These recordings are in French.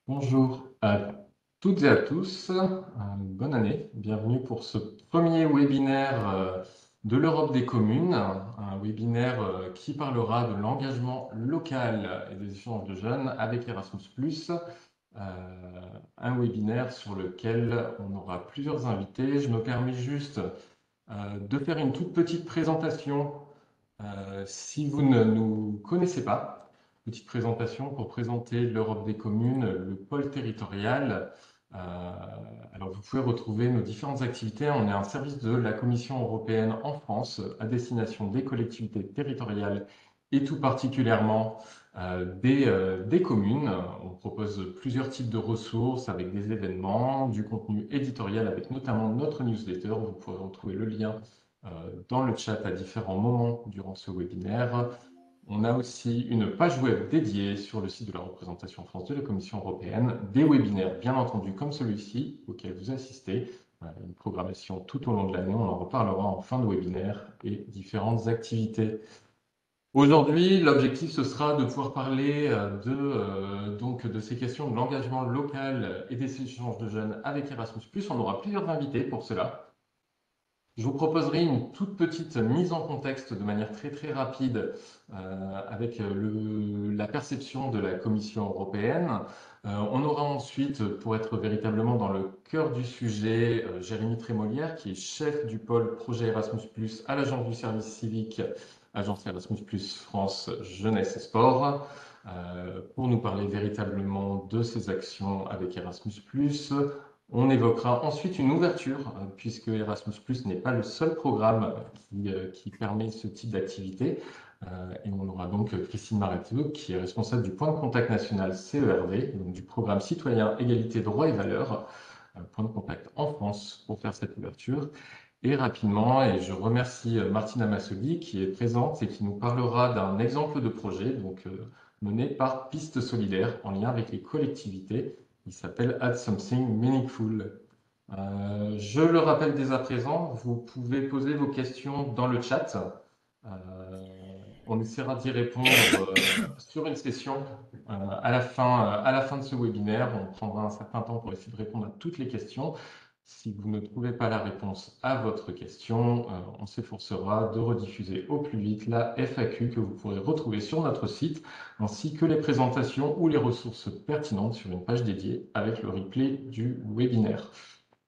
Bonjour à toutes et à tous, bonne année, bienvenue pour ce premier webinaire de l'Europe des communes, un webinaire qui parlera de l'engagement local et des échanges de jeunes avec Erasmus+, un webinaire sur lequel on aura plusieurs invités. Je me permets juste de faire une toute petite présentation si vous ne nous connaissez pas, petite présentation pour présenter l'Europe des communes, le pôle territorial. Euh, alors, vous pouvez retrouver nos différentes activités. On est un service de la Commission européenne en France à destination des collectivités territoriales et tout particulièrement des communes. On propose plusieurs types de ressources avec des événements, du contenu éditorial avec notamment notre newsletter. Vous pourrez retrouver le lien dans le chat à différents moments durant ce webinaire. On a aussi une page web dédiée sur le site de la représentation France de la Commission européenne, des webinaires bien entendu comme celui-ci auquel vous assistez, une programmation tout au long de l'année, on en reparlera en fin de webinaire et différentes activités. Aujourd'hui, l'objectif ce sera de pouvoir parler donc de ces questions de l'engagement local et des échanges de jeunes avec Erasmus+. On aura plusieurs invités pour cela. Je vous proposerai une toute petite mise en contexte de manière très rapide avec la perception de la Commission européenne. On aura ensuite, pour être véritablement dans le cœur du sujet, Jérémy Trémolière, qui est chef du pôle projet Erasmus+, à l'Agence du service civique, Agence Erasmus+, France Jeunesse et Sport, pour nous parler véritablement de ses actions avec Erasmus+. On évoquera ensuite une ouverture, puisque Erasmus+ n'est pas le seul programme qui permet ce type d'activité. Et on aura donc Christine Marateau, qui est responsable du point de contact national CERD, donc du programme Citoyen, Égalité, Droits et Valeurs, point de contact en France pour faire cette ouverture. Et rapidement, et je remercie Martina Massoli qui est présente et qui nous parlera d'un exemple de projet mené par Piste Solidaire en lien avec les collectivités. Il s'appelle Add Something Meaningful. Je le rappelle dès à présent, vous pouvez poser vos questions dans le chat. Euh, on essaiera d'y répondre sur une session à la fin de ce webinaire. On prendra un certain temps pour essayer de répondre à toutes les questions. Si vous ne trouvez pas la réponse à votre question, on s'efforcera de rediffuser au plus vite la FAQ que vous pourrez retrouver sur notre site, ainsi que les présentations ou les ressources pertinentes sur une page dédiée avec le replay du webinaire.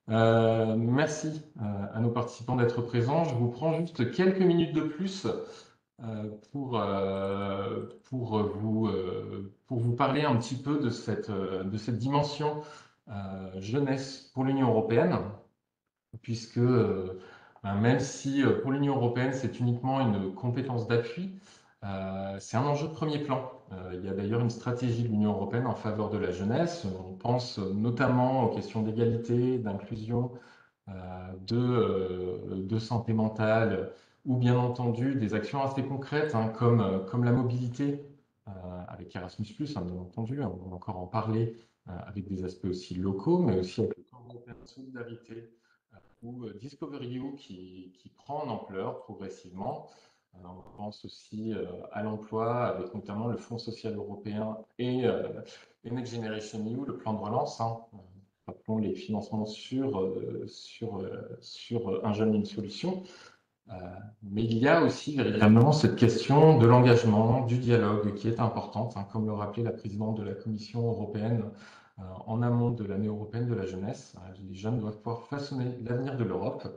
Merci à nos participants d'être présents. Je vous prends juste quelques minutes de plus pour vous parler un petit peu de cette dimension jeunesse pour l'Union européenne, puisque même si pour l'Union européenne c'est uniquement une compétence d'appui, c'est un enjeu de premier plan. Il y a d'ailleurs une stratégie de l'Union européenne en faveur de la jeunesse. On pense notamment aux questions d'égalité, d'inclusion, de santé mentale, ou bien entendu des actions assez concrètes comme la mobilité avec Erasmus+, bien entendu, on va encore en parler avec des aspects aussi locaux, mais aussi avec le Corps européen de solidarité ou Discovery EU qui prend en ampleur progressivement. On pense aussi à l'emploi avec notamment le Fonds social européen et Next Generation EU, le plan de relance. Rappelons les financements sur un jeune, une solution. Mais il y a aussi véritablement cette question de l'engagement, du dialogue qui est importante, comme le rappelait la présidente de la Commission européenne en amont de l'année européenne de la jeunesse. Les jeunes doivent pouvoir façonner l'avenir de l'Europe.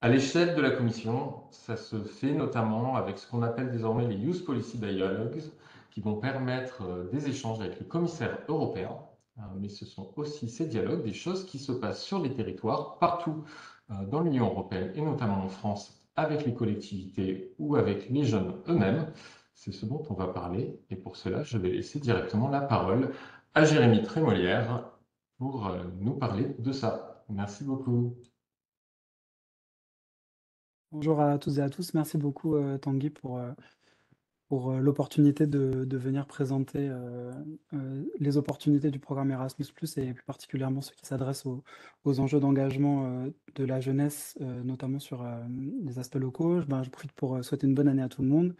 À l'échelle de la Commission, ça se fait notamment avec ce qu'on appelle désormais les Youth Policy Dialogues, qui vont permettre des échanges avec le commissaire européen. Mais ce sont aussi ces dialogues, des choses qui se passent sur les territoires, partout dans l'Union européenne, et notamment en France, avec les collectivités ou avec les jeunes eux-mêmes. C'est ce dont on va parler. Et pour cela, je vais laisser directement la parole à Jérémy Trémolière pour nous parler de ça. Merci beaucoup. Bonjour à toutes et à tous. Merci beaucoup, Tanguy, pour l'opportunité de venir présenter les opportunités du programme Erasmus+, et plus particulièrement ceux qui s'adressent aux enjeux d'engagement de la jeunesse, notamment sur les aspects locaux. Je profite pour souhaiter une bonne année à tout le monde.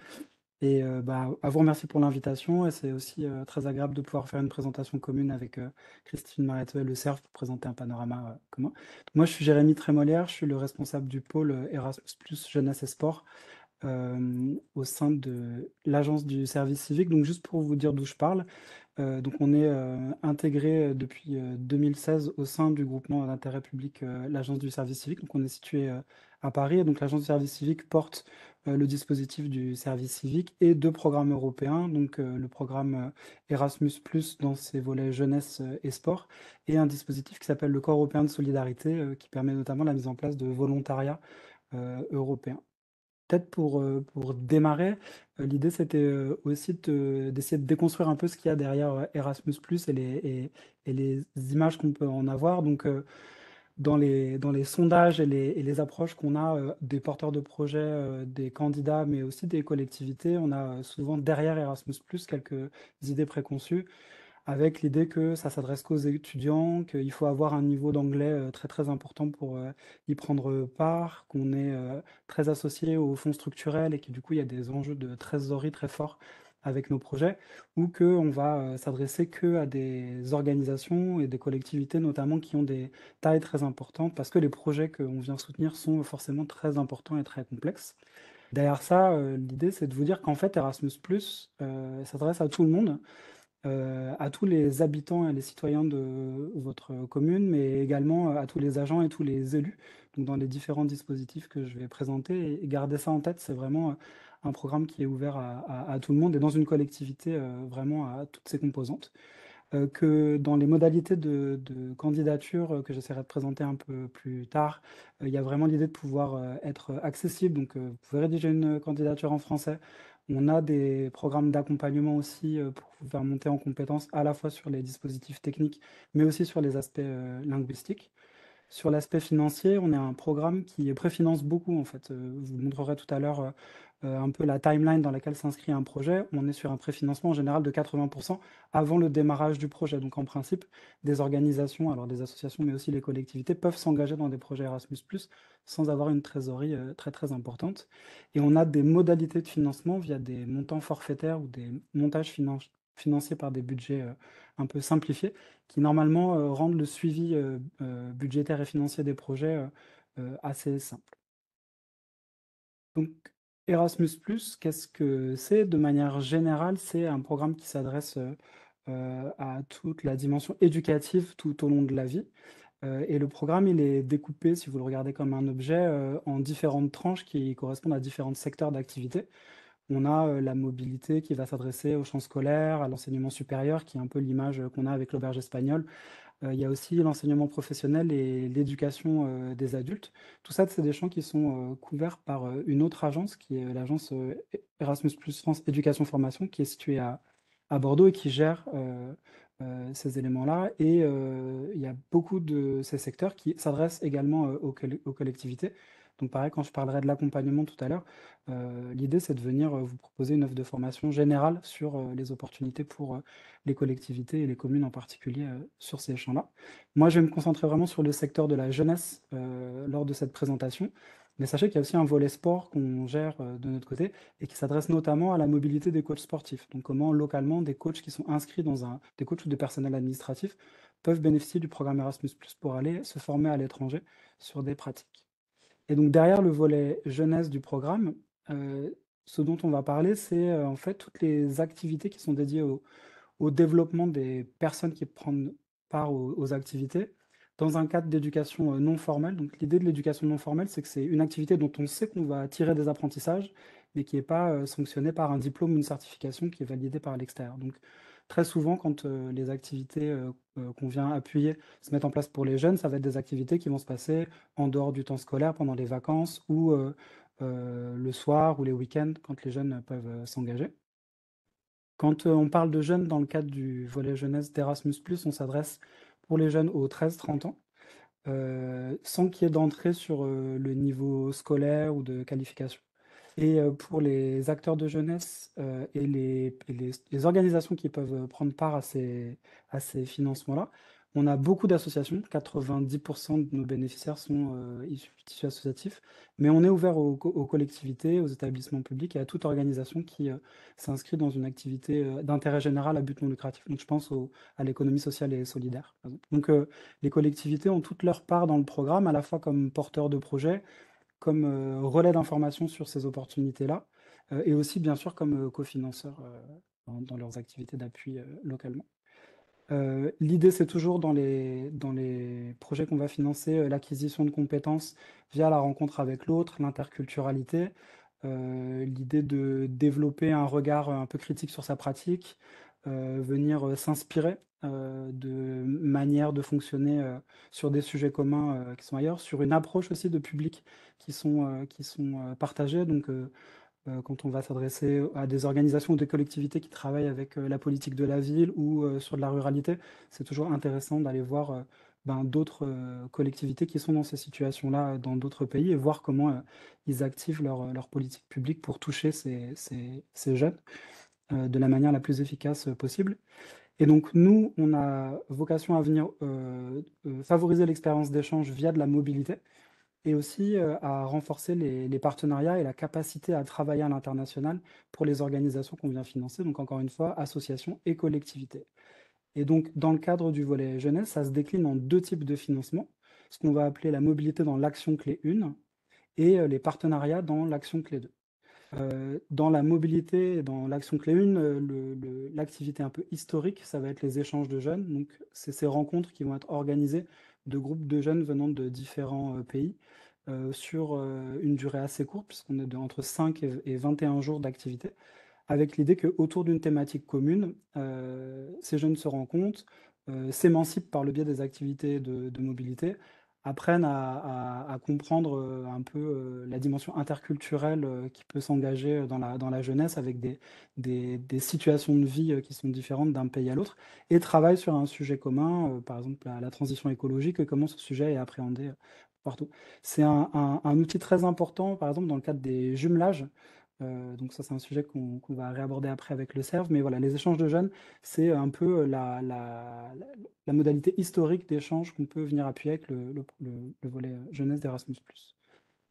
Et à vous remercier pour l'invitation et c'est aussi très agréable de pouvoir faire une présentation commune avec Christine Mareto et le CERF pour présenter un panorama commun. Donc, moi, je suis Jérémy Trémolière, je suis le responsable du pôle Erasmus+ Jeunesse et Sport au sein de l'agence du service civique. Donc juste pour vous dire d'où je parle, donc on est intégré depuis 2016 au sein du groupement d'intérêt public, l'agence du service civique. Donc on est situé à Paris et donc l'agence du service civique porte le dispositif du service civique et deux programmes européens, donc le programme Erasmus+ dans ses volets jeunesse et sport et un dispositif qui s'appelle le Corps européen de solidarité qui permet notamment la mise en place de volontariat européen. Peut-être pour démarrer, l'idée c'était, aussi d'essayer de déconstruire un peu ce qu'il y a derrière, Erasmus+ et les images qu'on peut en avoir. Donc, dans les sondages et les approches qu'on a, des porteurs de projets, des candidats, mais aussi des collectivités, on a, souvent derrière Erasmus+ quelques idées préconçues avec l'idée que ça s'adresse qu'aux étudiants, qu'il faut avoir un niveau d'anglais très très important pour y prendre part, qu'on est très associé aux fonds structurels et que du coup il y a des enjeux de trésorerie très forts avec nos projets, ou qu'on va s'adresser que à des organisations et des collectivités notamment qui ont des tailles très importantes parce que les projets qu'on vient soutenir sont forcément très importants et très complexes. Derrière ça, l'idée c'est de vous dire qu'en fait Erasmus+, s'adresse à tout le monde, à tous les habitants et les citoyens de votre commune, mais également à tous les agents et tous les élus, donc dans les différents dispositifs que je vais présenter. Et garder ça en tête, c'est vraiment un programme qui est ouvert à tout le monde et dans une collectivité vraiment à toutes ses composantes. Que dans les modalités de candidature que j'essaierai de présenter un peu plus tard, il y a vraiment l'idée de pouvoir être accessible. Donc, vous pouvez rédiger une candidature en français. On a des programmes d'accompagnement aussi pour vous faire monter en compétences à la fois sur les dispositifs techniques, mais aussi sur les aspects linguistiques. Sur l'aspect financier, on a un programme qui préfinance beaucoup en fait. Je vous montrerai tout à l'heure un peu la timeline dans laquelle s'inscrit un projet. On est sur un préfinancement en général de 80% avant le démarrage du projet. Donc en principe, des organisations, alors des associations, mais aussi les collectivités peuvent s'engager dans des projets Erasmus+ sans avoir une trésorerie très très importante. Et on a des modalités de financement via des montants forfaitaires ou des montages financiers par des budgets un peu simplifiés qui normalement rendent le suivi budgétaire et financier des projets assez simple. Donc Erasmus+, qu'est-ce que c'est? De manière générale, c'est un programme qui s'adresse à toute la dimension éducative tout au long de la vie. Et le programme, il est découpé, si vous le regardez comme un objet, en différentes tranches qui correspondent à différents secteurs d'activité. On a la mobilité qui va s'adresser au champ scolaire, à l'enseignement supérieur, qui est un peu l'image qu'on a avec l'auberge espagnole. Il y a aussi l'enseignement professionnel et l'éducation des adultes. Tout ça, c'est des champs qui sont couverts par une autre agence, qui est l'agence Erasmus+ France Éducation Formation, qui est située à Bordeaux et qui gère ces éléments-là. Et il y a beaucoup de ces secteurs qui s'adressent également aux collectivités. Donc pareil, quand je parlerai de l'accompagnement tout à l'heure, l'idée c'est de venir vous proposer une offre de formation générale sur les opportunités pour les collectivités et les communes en particulier sur ces champs-là. Moi, je vais me concentrer vraiment sur le secteur de la jeunesse lors de cette présentation. Mais sachez qu'il y a aussi un volet sport qu'on gère de notre côté et qui s'adresse notamment à la mobilité des coachs sportifs. Donc comment localement des coachs qui sont inscrits des coachs ou des personnels administratifs peuvent bénéficier du programme Erasmus+ pour aller se former à l'étranger sur des pratiques. Et donc derrière le volet jeunesse du programme, ce dont on va parler, c'est en fait toutes les activités qui sont dédiées au développement des personnes qui prennent part aux activités dans un cadre d'éducation non formelle. Donc l'idée de l'éducation non formelle, c'est que c'est une activité dont on sait qu'on va tirer des apprentissages, mais qui n'est pas sanctionnée par un diplôme ou une certification qui est validée par l'extérieur. Donc très souvent, quand les activités qu'on vient appuyer se mettent en place pour les jeunes, ça va être des activités qui vont se passer en dehors du temps scolaire, pendant les vacances ou le soir ou les week-ends, quand les jeunes peuvent s'engager. Quand on parle de jeunes dans le cadre du volet jeunesse d'Erasmus+, on s'adresse pour les jeunes aux 13-30 ans, sans qu'il y ait d'entrée sur le niveau scolaire ou de qualification. Et pour les acteurs de jeunesse et les organisations qui peuvent prendre part à ces financements-là, On a beaucoup d'associations, 90% de nos bénéficiaires sont issus du tissu associatif, mais on est ouvert aux collectivités, aux établissements publics et à toute organisation qui s'inscrit dans une activité d'intérêt général à but non lucratif. Donc je pense à l'économie sociale et solidaire, par exemple. Donc les collectivités ont toute leur part dans le programme, à la fois comme porteurs de projets, comme relais d'information sur ces opportunités-là, et aussi bien sûr comme cofinanceurs dans leurs activités d'appui localement. L'idée, c'est toujours dans les projets qu'on va financer, l'acquisition de compétences via la rencontre avec l'autre, l'interculturalité, l'idée de développer un regard un peu critique sur sa pratique, venir s'inspirer de manières de fonctionner sur des sujets communs qui sont ailleurs, sur une approche aussi de public qui sont partagées. Donc, quand on va s'adresser à des organisations ou des collectivités qui travaillent avec la politique de la ville ou sur de la ruralité, c'est toujours intéressant d'aller voir d'autres collectivités qui sont dans ces situations-là dans d'autres pays et voir comment ils activent leur politique publique pour toucher ces jeunes de la manière la plus efficace possible. Et donc nous, on a vocation à venir favoriser l'expérience d'échange via de la mobilité et aussi à renforcer les partenariats et la capacité à travailler à l'international pour les organisations qu'on vient financer, donc encore une fois, associations et collectivités. Et donc, dans le cadre du volet jeunesse, ça se décline en deux types de financement, ce qu'on va appeler la mobilité dans l'action clé 1 et les partenariats dans l'action clé 2. Dans la mobilité, dans l'action clé 1, l'activité un peu historique, ça va être les échanges de jeunes. Donc, c'est ces rencontres qui vont être organisées de groupes de jeunes venant de différents pays sur une durée assez courte, puisqu'on est entre 5 et 21 jours d'activité, avec l'idée qu'autour d'une thématique commune, ces jeunes se rencontrent, s'émancipent par le biais des activités de mobilité, apprennent à comprendre un peu la dimension interculturelle qui peut s'engager dans la jeunesse avec des situations de vie qui sont différentes d'un pays à l'autre, et travaillent sur un sujet commun, par exemple la transition écologique, et comment ce sujet est appréhendé partout. C'est un outil très important, par exemple, dans le cadre des jumelages. Donc ça, c'est un sujet qu'on va réaborder après avec le CERF. Mais voilà, les échanges de jeunes, c'est un peu la modalité historique d'échange qu'on peut venir appuyer avec le volet jeunesse d'Erasmus+.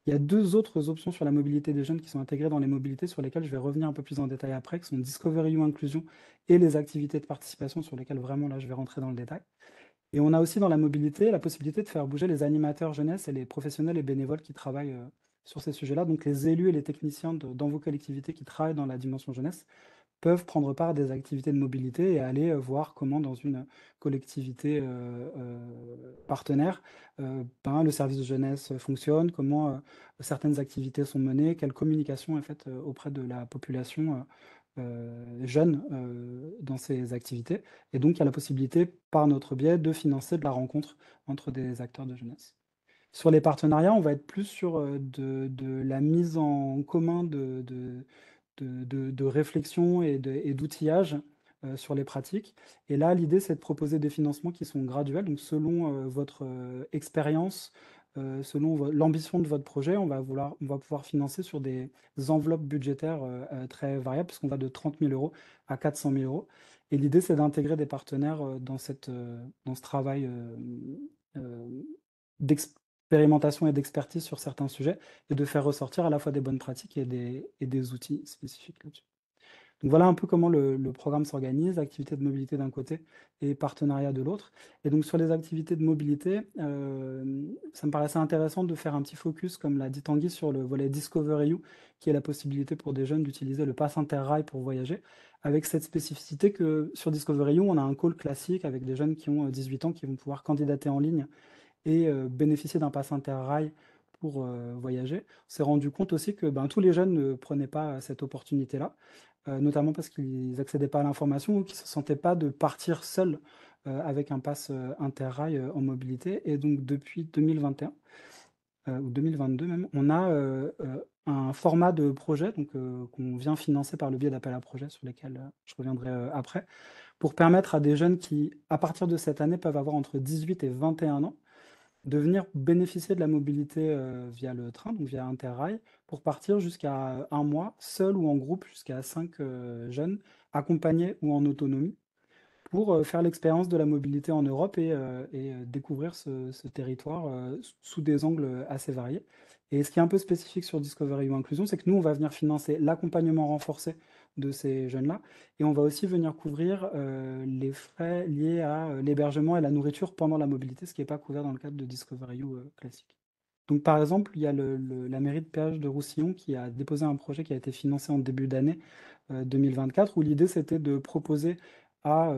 Il y a deux autres options sur la mobilité des jeunes qui sont intégrées dans les mobilités sur lesquelles je vais revenir un peu plus en détail après, qui sont Discovery You Inclusion et les activités de participation sur lesquelles vraiment là je vais rentrer dans le détail. Et on a aussi dans la mobilité la possibilité de faire bouger les animateurs jeunesse et les professionnels et bénévoles qui travaillent sur ces sujets-là. Donc les élus et les techniciens dans vos collectivités qui travaillent dans la dimension jeunesse peuvent prendre part à des activités de mobilité et aller voir comment dans une collectivité partenaire, le service de jeunesse fonctionne, comment certaines activités sont menées, quelle communication est faite auprès de la population jeunes dans ces activités. Et donc, il y a la possibilité, par notre biais, de financer de la rencontre entre des acteurs de jeunesse. Sur les partenariats, on va être plus sur de la mise en commun de réflexion et d'outillage sur les pratiques. Et là, l'idée, c'est de proposer des financements qui sont graduels. Donc, selon votre expérience, selon l'ambition de votre projet, on va pouvoir financer sur des enveloppes budgétaires très variables, puisqu'on va de 30 000 euros à 400 000 euros. Et l'idée, c'est d'intégrer des partenaires dans ce travail d'expérimentation et d'expertise sur certains sujets et de faire ressortir à la fois des bonnes pratiques et des outils spécifiques là-dessus. Donc voilà un peu comment le programme s'organise, activités de mobilité d'un côté et partenariat de l'autre. Et donc sur les activités de mobilité, ça me paraissait intéressant de faire un petit focus, comme l'a dit Tanguy, sur le volet Discovery You, qui est la possibilité pour des jeunes d'utiliser le pass Interrail pour voyager, avec cette spécificité que sur Discovery You, on a un call classique avec des jeunes qui ont 18 ans qui vont pouvoir candidater en ligne et bénéficier d'un pass Interrail pour voyager. On s'est rendu compte aussi que tous les jeunes ne prenaient pas cette opportunité-là, notamment parce qu'ils n'accédaient pas à l'information ou qu'ils ne se sentaient pas de partir seuls avec un pass Interrail en mobilité. Et donc depuis 2021, ou 2022 même, on a un format de projet donc, qu'on vient financer par le biais d'appels à projets sur lesquels je reviendrai après, pour permettre à des jeunes qui, à partir de cette année, peuvent avoir entre 18 et 21 ans, de venir bénéficier de la mobilité via le train, donc via Interrail, pour partir jusqu'à un mois, seul ou en groupe, jusqu'à 5 jeunes, accompagnés ou en autonomie, pour faire l'expérience de la mobilité en Europe et découvrir ce territoire sous des angles assez variés. Et ce qui est un peu spécifique sur Discovery ou Inclusion, c'est que nous, on va venir financer l'accompagnement renforcé de ces jeunes-là, et on va aussi venir couvrir les frais liés à l'hébergement et la nourriture pendant la mobilité, ce qui n'est pas couvert dans le cadre de Discovery U classique. Donc, par exemple, il y a la mairie de Péage de Roussillon qui a déposé un projet qui a été financé en début d'année 2024, où l'idée c'était de proposer à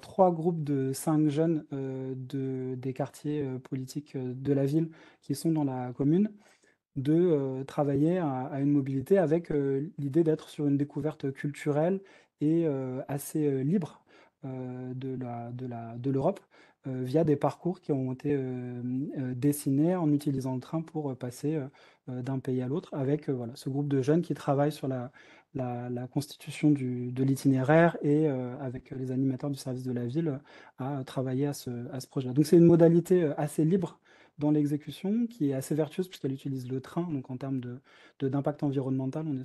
3 groupes de 5 jeunes des quartiers politiques de la ville qui sont dans la commune de travailler à une mobilité avec l'idée d'être sur une découverte culturelle et assez libre de l'Europe via des parcours qui ont été dessinés en utilisant le train pour passer d'un pays à l'autre avec voilà, ce groupe de jeunes qui travaillent sur la constitution de l'itinéraire et avec les animateurs du service de la ville à travailler à ce projet-là. Donc c'est une modalité assez libre dans l'exécution, qui est assez vertueuse puisqu'elle utilise le train. Donc en termes d'impact environnemental, on est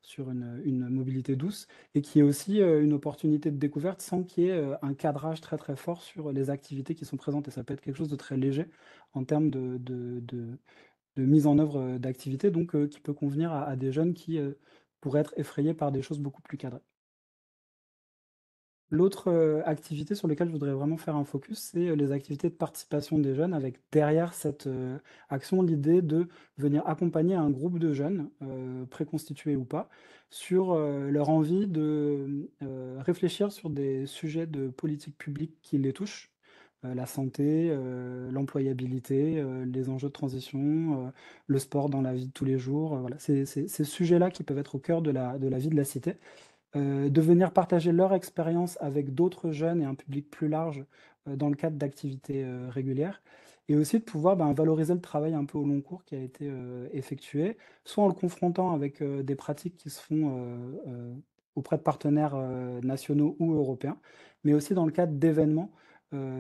sur une mobilité douce et qui est aussi une opportunité de découverte sans qu'il y ait un cadrage très très fort sur les activités qui sont présentes. Et ça peut être quelque chose de très léger en termes de mise en œuvre d'activités, donc qui peut convenir à des jeunes qui pourraient être effrayés par des choses beaucoup plus cadrées. L'autre activité sur laquelle je voudrais vraiment faire un focus, c'est les activités de participation des jeunes avec derrière cette action l'idée de venir accompagner un groupe de jeunes, préconstitués ou pas, sur leur envie de réfléchir sur des sujets de politique publique qui les touchent, la santé, l'employabilité, les enjeux de transition, le sport dans la vie de tous les jours, voilà. Ces sujets-là qui peuvent être au cœur de la vie de la cité de venir partager leur expérience avec d'autres jeunes et un public plus large dans le cadre d'activités régulières. Et aussi de pouvoir valoriser le travail un peu au long cours qui a été effectué, soit en le confrontant avec des pratiques qui se font auprès de partenaires nationaux ou européens, mais aussi dans le cadre d'événements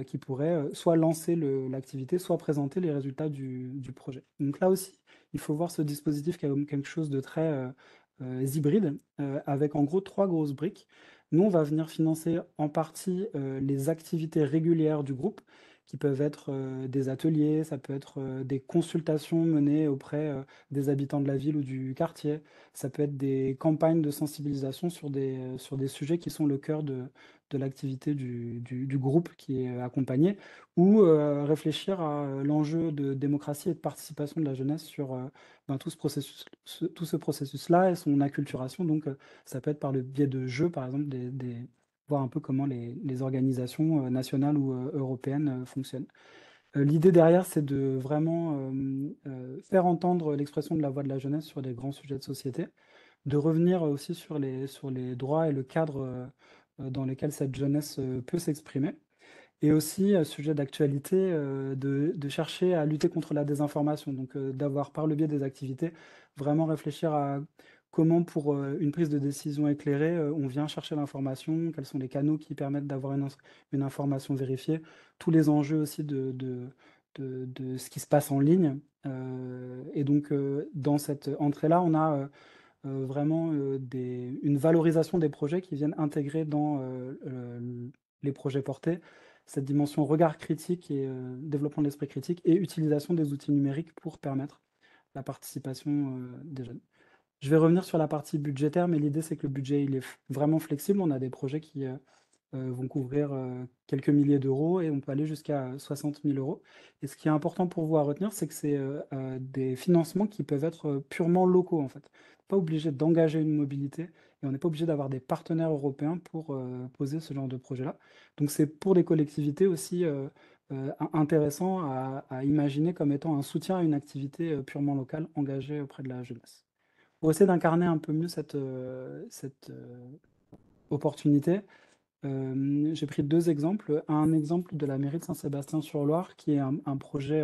qui pourraient soit lancer l'activité, soit présenter les résultats du projet. Donc là aussi, il faut voir ce dispositif comme quelque chose de très hybrides, avec en gros 3 grosses briques. Nous, on va venir financer en partie les activités régulières du groupe, qui peuvent être des ateliers, ça peut être des consultations menées auprès des habitants de la ville ou du quartier, ça peut être des campagnes de sensibilisation sur des sujets qui sont le cœur de l'activité du groupe qui est accompagné, ou réfléchir à l'enjeu de démocratie et de participation de la jeunesse sur tout tout ce processus-là et son acculturation. Donc, ça peut être par le biais de jeux, par exemple, voir un peu comment les organisations nationales ou européennes fonctionnent. L'idée derrière, c'est de vraiment faire entendre l'expression de la voix de la jeunesse sur des grands sujets de société, de revenir aussi sur les droits et le cadre dans lesquels cette jeunesse peut s'exprimer. Et aussi, sujet d'actualité, de chercher à lutter contre la désinformation. Donc, d'avoir, par le biais des activités, vraiment réfléchir à comment, pour une prise de décision éclairée, on vient chercher l'information, quels sont les canaux qui permettent d'avoir une information vérifiée, tous les enjeux aussi de ce qui se passe en ligne. Et donc, dans cette entrée-là, on a vraiment une valorisation des projets qui viennent intégrer dans les projets portés cette dimension regard critique et développement de l'esprit critique et utilisation des outils numériques pour permettre la participation des jeunes. Je vais revenir sur la partie budgétaire, mais l'idée c'est que le budget il est vraiment flexible. On a des projets qui vont couvrir quelques milliers d'euros et on peut aller jusqu'à 60 000 euros. Et ce qui est important pour vous à retenir, c'est que c'est des financements qui peuvent être purement locaux en fait. Pas obligé d'engager une mobilité et on n'est pas obligé d'avoir des partenaires européens pour poser ce genre de projet-là. Donc c'est pour les collectivités aussi intéressant à imaginer comme étant un soutien à une activité purement locale engagée auprès de la jeunesse. Pour essayer d'incarner un peu mieux cette opportunité, j'ai pris 2 exemples. Un exemple de la mairie de Saint-Sébastien-sur-Loire qui est un projet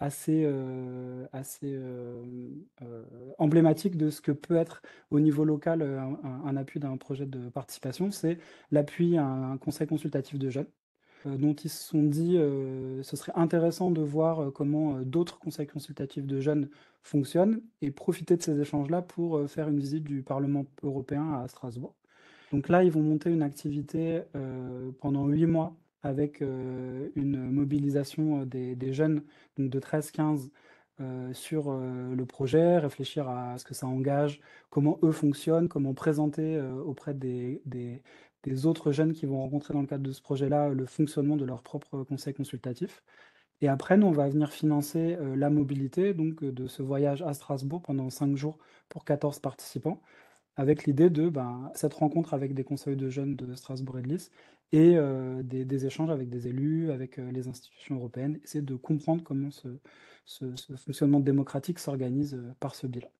assez emblématique de ce que peut être au niveau local un appui d'un projet de participation. C'est l'appui à un conseil consultatif de jeunes dont ils se sont dit ce serait intéressant de voir comment d'autres conseils consultatifs de jeunes fonctionnent et profiter de ces échanges-là pour faire une visite du Parlement européen à Strasbourg. Donc là, ils vont monter une activité pendant 8 mois avec une mobilisation des jeunes, donc de 13-15, sur le projet, réfléchir à ce que ça engage, comment eux fonctionnent, comment présenter auprès des autres jeunes qui vont rencontrer dans le cadre de ce projet-là le fonctionnement de leur propre conseil consultatif. Et après, nous, on va venir financer la mobilité donc, de ce voyage à Strasbourg pendant 5 jours pour 14 participants, avec l'idée de cette rencontre avec des conseils de jeunes de Strasbourg et de Lys et des échanges avec des élus, avec les institutions européennes, essayer de comprendre comment ce fonctionnement démocratique s'organise par ce biais.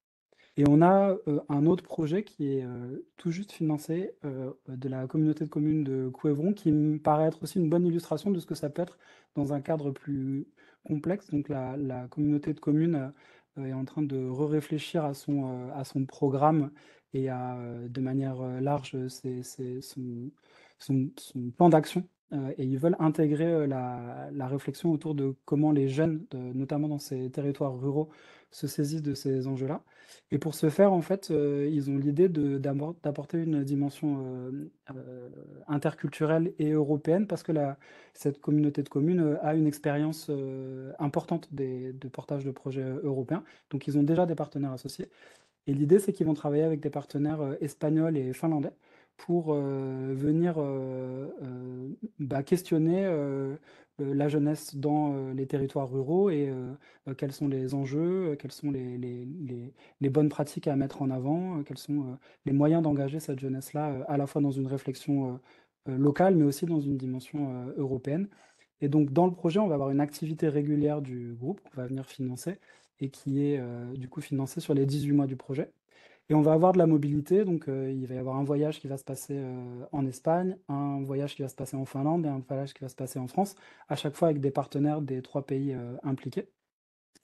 Et on a un autre projet qui est tout juste financé de la communauté de communes de Couëvron, qui me paraît être aussi une bonne illustration de ce que ça peut être dans un cadre plus complexe. Donc la communauté de communes est en train de réfléchir à son programme et à, de manière large, son plan d'action. Et ils veulent intégrer la réflexion autour de comment les jeunes, notamment dans ces territoires ruraux, se saisissent de ces enjeux-là. Et pour ce faire, en fait, ils ont l'idée d'apporter une dimension interculturelle et européenne parce que cette communauté de communes a une expérience importante de portage de projets européens. Donc, ils ont déjà des partenaires associés. Et l'idée, c'est qu'ils vont travailler avec des partenaires espagnols et finlandais pour venir questionner la jeunesse dans les territoires ruraux et quels sont les enjeux, quelles sont les bonnes pratiques à mettre en avant, quels sont les moyens d'engager cette jeunesse-là à la fois dans une réflexion locale, mais aussi dans une dimension européenne. Et donc, dans le projet, on va avoir une activité régulière du groupe qu'on va venir financer et qui est du coup financée sur les 18 mois du projet. Et on va avoir de la mobilité, donc il va y avoir un voyage qui va se passer en Espagne, un voyage qui va se passer en Finlande et un voyage qui va se passer en France, à chaque fois avec des partenaires des 3 pays impliqués.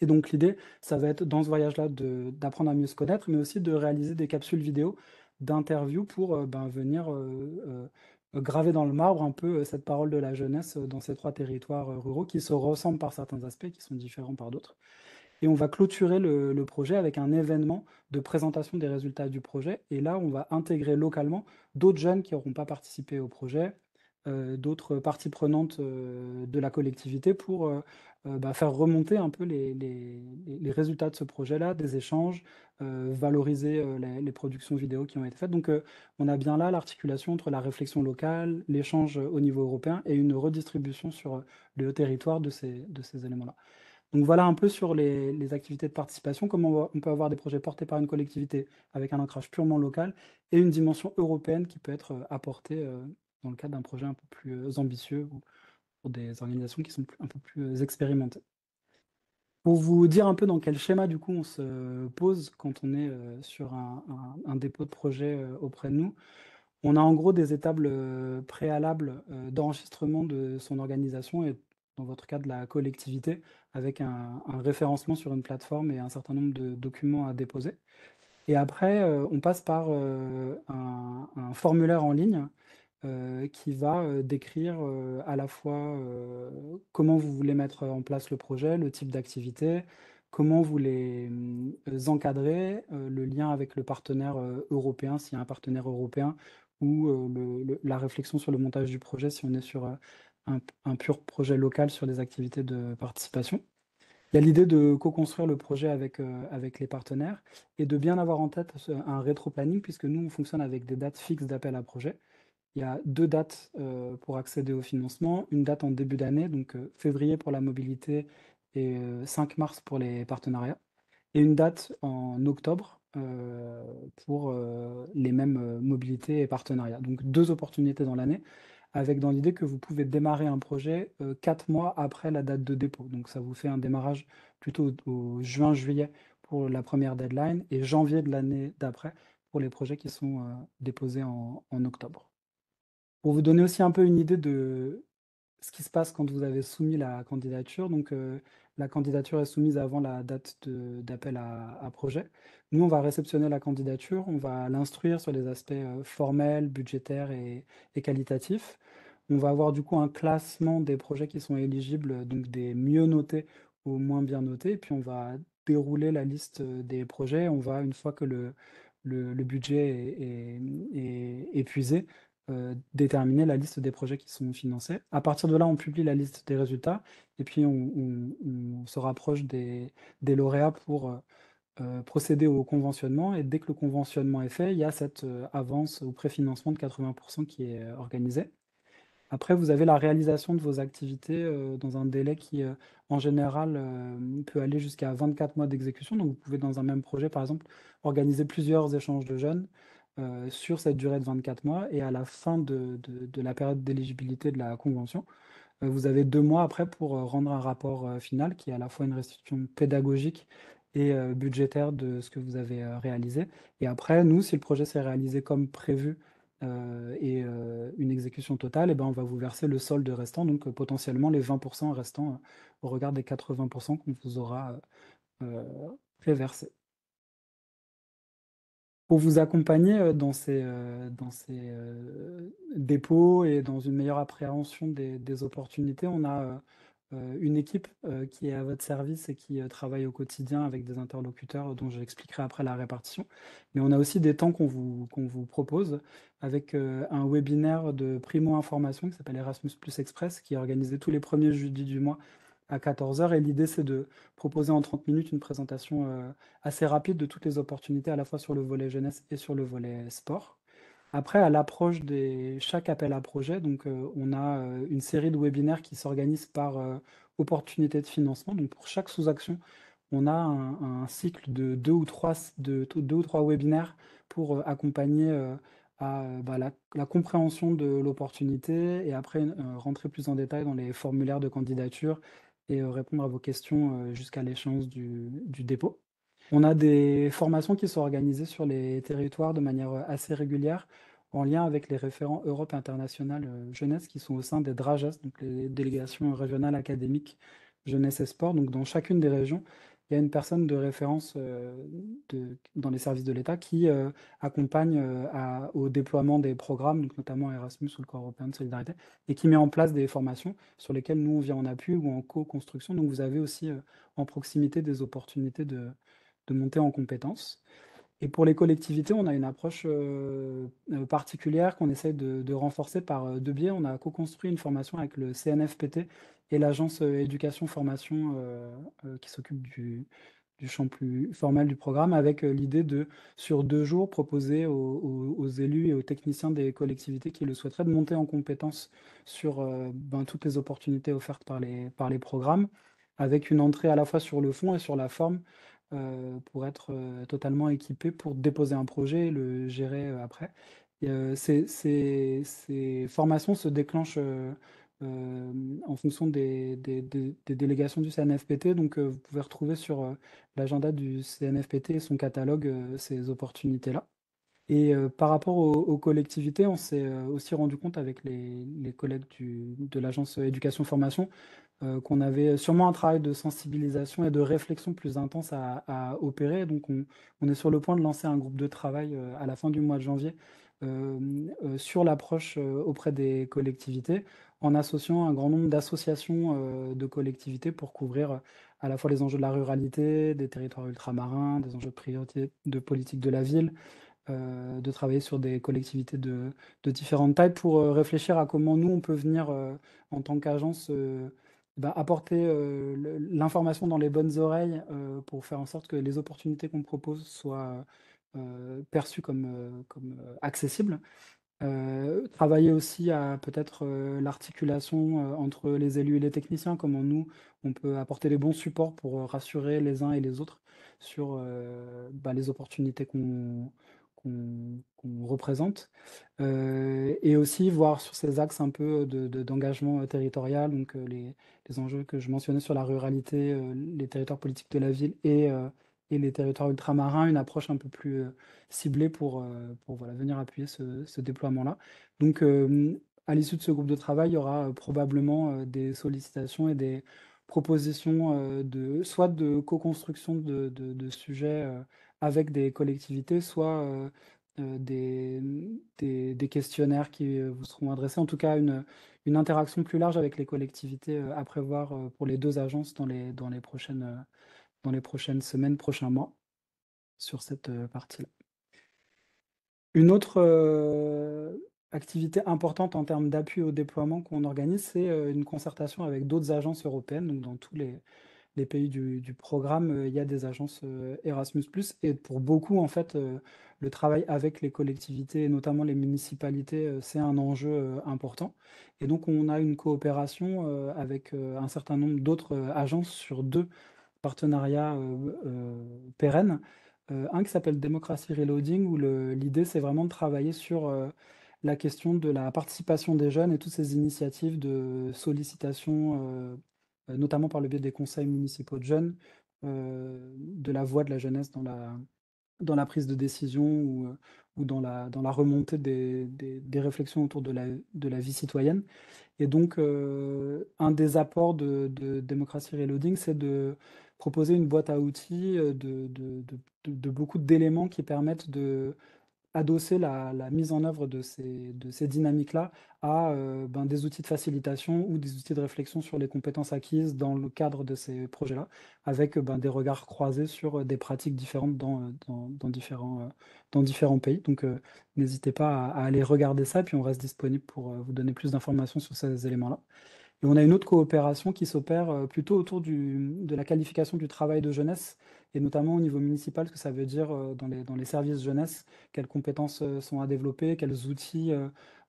Et donc l'idée, ça va être dans ce voyage-là d'apprendre à mieux se connaître, mais aussi de réaliser des capsules vidéo d'interviews pour venir graver dans le marbre un peu cette parole de la jeunesse dans ces 3 territoires ruraux qui se ressemblent par certains aspects, qui sont différents par d'autres. Et on va clôturer le projet avec un événement de présentation des résultats du projet. Et là, on va intégrer localement d'autres jeunes qui n'auront pas participé au projet, d'autres parties prenantes de la collectivité pour faire remonter un peu les résultats de ce projet-là, des échanges, valoriser les productions vidéo qui ont été faites. Donc, on a bien là l'articulation entre la réflexion locale, l'échange au niveau européen et une redistribution sur le territoire de ces éléments-là. Donc voilà un peu sur les activités de participation, comment on peut avoir des projets portés par une collectivité avec un ancrage purement local et une dimension européenne qui peut être apportée dans le cadre d'un projet un peu plus ambitieux ou pour des organisations qui sont un peu plus expérimentées. Pour vous dire un peu dans quel schéma du coup on se pose quand on est sur un dépôt de projet auprès de nous, on a en gros des étapes préalables d'enregistrement de son organisation et dans votre cas de la collectivité avec un référencement sur une plateforme et un certain nombre de documents à déposer. Et après, on passe par un formulaire en ligne qui va décrire à la fois comment vous voulez mettre en place le projet, le type d'activité, comment vous les encadrez, le lien avec le partenaire européen, s'il y a un partenaire européen, ou la réflexion sur le montage du projet si on est sur un pur projet local sur des activités de participation. Il y a l'idée de co-construire le projet avec les partenaires et de bien avoir en tête un rétro-planning, puisque nous, on fonctionne avec des dates fixes d'appel à projet. Il y a 2 dates pour accéder au financement, une date en début d'année, donc février pour la mobilité et 5 mars pour les partenariats, et une date en octobre pour les mêmes mobilités et partenariats. Donc 2 opportunités dans l'année, avec dans l'idée que vous pouvez démarrer un projet 4 mois après la date de dépôt. Donc ça vous fait un démarrage plutôt au juin-juillet pour la première deadline et janvier de l'année d'après pour les projets qui sont déposés en octobre. Pour vous donner aussi un peu une idée de ce qui se passe quand vous avez soumis la candidature, donc la candidature est soumise avant la date d'appel à projet. Nous, on va réceptionner la candidature, on va l'instruire sur les aspects formels, budgétaires et qualitatifs. On va avoir du coup un classement des projets qui sont éligibles, donc des mieux notés aux moins bien notés, et puis on va dérouler la liste des projets. On va, une fois que le budget est épuisé, déterminer la liste des projets qui sont financés. À partir de là, on publie la liste des résultats et puis on se rapproche des lauréats pour procéder au conventionnement. Et dès que le conventionnement est fait, il y a cette avance ou préfinancement de 80% qui est organisé. Après, vous avez la réalisation de vos activités dans un délai qui, en général, peut aller jusqu'à 24 mois d'exécution. Donc, vous pouvez, dans un même projet, par exemple, organiser plusieurs échanges de jeunes sur cette durée de 24 mois. Et à la fin de la période d'éligibilité de la convention, vous avez 2 mois après pour rendre un rapport final qui est à la fois une restitution pédagogique et budgétaire de ce que vous avez réalisé. Et après, nous, si le projet s'est réalisé comme prévu et une exécution totale, eh ben, on va vous verser le solde restant, donc potentiellement les 20% restants au regard des 80% qu'on vous aura euh, fait verser. Pour vous accompagner dans ces dépôts et dans une meilleure appréhension des opportunités, on a une équipe qui est à votre service et qui travaille au quotidien avec des interlocuteurs dont j'expliquerai après la répartition. Mais on a aussi des temps qu'on vous propose avec un webinaire de primo-information qui s'appelle Erasmus Plus Express, qui est organisé tous les premiers jeudis du mois à 14 heures. Et l'idée, c'est de proposer en 30 minutes une présentation assez rapide de toutes les opportunités, à la fois sur le volet jeunesse et sur le volet sport. Après, à l'approche de chaque appel à projet, donc, on a une série de webinaires qui s'organisent par opportunité de financement. Donc, pour chaque sous-action, on a un cycle de deux ou trois webinaires pour accompagner à la compréhension de l'opportunité et après rentrer plus en détail dans les formulaires de candidature et répondre à vos questions jusqu'à l'échéance du dépôt. On a des formations qui sont organisées sur les territoires de manière assez régulière, en lien avec les référents Europe internationale jeunesse qui sont au sein des DRAJES, donc les délégations régionales académiques jeunesse et sport. Donc dans chacune des régions, il y a une personne de référence dans les services de l'État qui accompagne au déploiement des programmes, donc notamment Erasmus ou le Corps européen de solidarité, et qui met en place des formations sur lesquelles nous on vient en appui ou en co-construction. Donc vous avez aussi en proximité des opportunités de monter en compétences. Et pour les collectivités, on a une approche particulière qu'on essaie de renforcer par deux biais. On a co-construit une formation avec le CNFPT et l'agence éducation-formation qui s'occupe du champ plus formel du programme, avec l'idée de, sur 2 jours, proposer aux élus et aux techniciens des collectivités qui le souhaiteraient de monter en compétences sur toutes les opportunités offertes par les programmes, avec une entrée à la fois sur le fond et sur la forme pour être totalement équipé pour déposer un projet et le gérer après. Et, ces formations se déclenchent en fonction des délégations du CNFPT. Donc, vous pouvez retrouver sur l'agenda du CNFPT et son catalogue ces opportunités-là. Et par rapport aux collectivités, on s'est aussi rendu compte avec les collègues de l'agence éducation-formation qu'on avait sûrement un travail de sensibilisation et de réflexion plus intense à opérer. Donc, on est sur le point de lancer un groupe de travail à la fin du mois de janvier euh, sur l'approche auprès des collectivités, en associant un grand nombre d'associations de collectivités pour couvrir à la fois les enjeux de la ruralité, des territoires ultramarins, des enjeux de priorité de politique de la ville, de travailler sur des collectivités de différentes tailles pour réfléchir à comment nous, on peut venir en tant qu'agence apporter l'information dans les bonnes oreilles pour faire en sorte que les opportunités qu'on propose soient perçues comme accessibles. Travailler aussi à peut-être l'articulation entre les élus et les techniciens, comment nous, on peut apporter les bons supports pour rassurer les uns et les autres sur les opportunités qu'on représente. Et aussi voir sur ces axes un peu d'engagement territorial, donc les enjeux que je mentionnais sur la ruralité, les territoires politiques de la ville et les territoires ultramarins, une approche un peu plus ciblée pour voilà, venir appuyer ce déploiement-là. Donc, à l'issue de ce groupe de travail, il y aura probablement des sollicitations et des propositions soit de co-construction de sujets avec des collectivités, soit des questionnaires qui vous seront adressés. En tout cas, une interaction plus large avec les collectivités à prévoir pour les deux agences dans les prochaines semaines, prochains mois sur cette partie-là. Une autre, activité importante en termes d'appui au déploiement qu'on organise, c'est, une concertation avec d'autres agences européennes. Donc dans tous les pays du programme, il y a des agences, Erasmus+ et pour beaucoup, en fait, le travail avec les collectivités et notamment les municipalités, c'est un enjeu, important et donc on a une coopération, avec, un certain nombre d'autres, agences sur 2 partenariats, pérennes. Un qui s'appelle Democracy Reloading où l'idée c'est vraiment de travailler sur, la question de la participation des jeunes et toutes ces initiatives de sollicitation, notamment par le biais des conseils municipaux de jeunes, de la voix de la jeunesse dans la prise de décision ou dans la remontée des réflexions autour de la vie citoyenne. Et donc, un des apports de Democracy Reloading, c'est de proposer une boîte à outils, de beaucoup d'éléments qui permettent de adosser la mise en œuvre de ces dynamiques-là à, ben, des outils de facilitation ou des outils de réflexion sur les compétences acquises dans le cadre de ces projets-là, avec, ben, des regards croisés sur, des pratiques différentes dans différents pays. Donc, n'hésitez pas à aller regarder ça, puis on reste disponible pour, vous donner plus d'informations sur ces éléments-là. Et on a une autre coopération qui s'opère, plutôt autour de la qualification du travail de jeunesse et notamment au niveau municipal, ce que ça veut dire, dans les services jeunesse, quelles compétences, sont à développer, quels outils,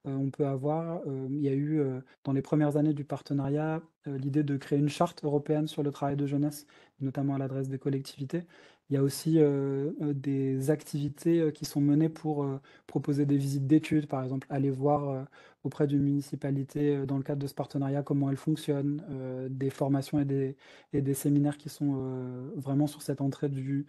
on peut avoir. Il y a eu, dans les premières années du partenariat, l'idée de créer une charte européenne sur le travail de jeunesse, notamment à l'adresse des collectivités. Il y a aussi, des activités, qui sont menées pour, proposer des visites d'études, par exemple, aller voir, auprès d'une municipalité, dans le cadre de ce partenariat, comment elle fonctionne, des formations et des séminaires qui sont, vraiment sur cette entrée du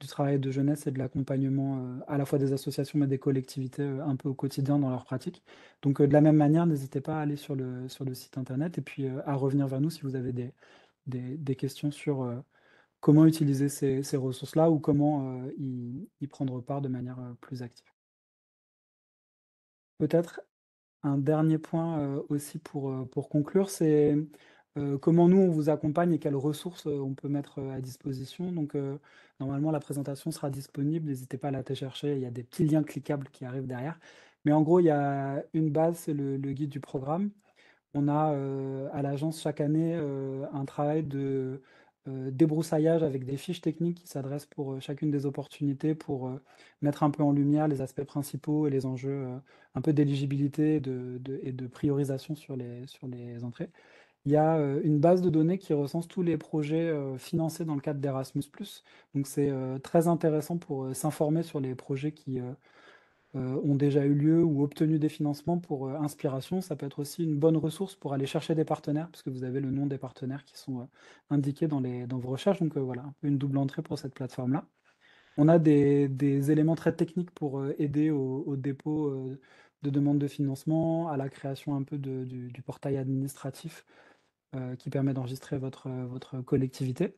travail de jeunesse et de l'accompagnement, à la fois des associations, mais des collectivités, un peu au quotidien dans leur pratique. Donc, de la même manière, n'hésitez pas à aller sur le site internet et puis, à revenir vers nous si vous avez des questions sur, comment utiliser ces ressources-là ou comment, y prendre part de manière, plus active. Peut-être un dernier point, aussi pour conclure, c'est, comment nous on vous accompagne et quelles ressources, on peut mettre, à disposition. Donc, normalement la présentation sera disponible, n'hésitez pas à la télécharger, il y a des petits liens cliquables qui arrivent derrière. Mais en gros, il y a une base, c'est le guide du programme. On a, à l'agence chaque année, un travail de, débroussaillage avec des fiches techniques qui s'adressent pour, chacune des opportunités pour, mettre un peu en lumière les aspects principaux et les enjeux, un peu d'éligibilité et de priorisation sur les entrées. Il y a, une base de données qui recense tous les projets, financés dans le cadre d'Erasmus+. Donc c'est, très intéressant pour, s'informer sur les projets qui, ont déjà eu lieu ou obtenu des financements pour, inspiration. Ça peut être aussi une bonne ressource pour aller chercher des partenaires, puisque vous avez le nom des partenaires qui sont, indiqués dans vos recherches. Donc, voilà, un peu une double entrée pour cette plateforme-là. On a des éléments très techniques pour, aider au dépôt, de demandes de financement, à la création un peu du portail administratif, qui permet d'enregistrer votre collectivité.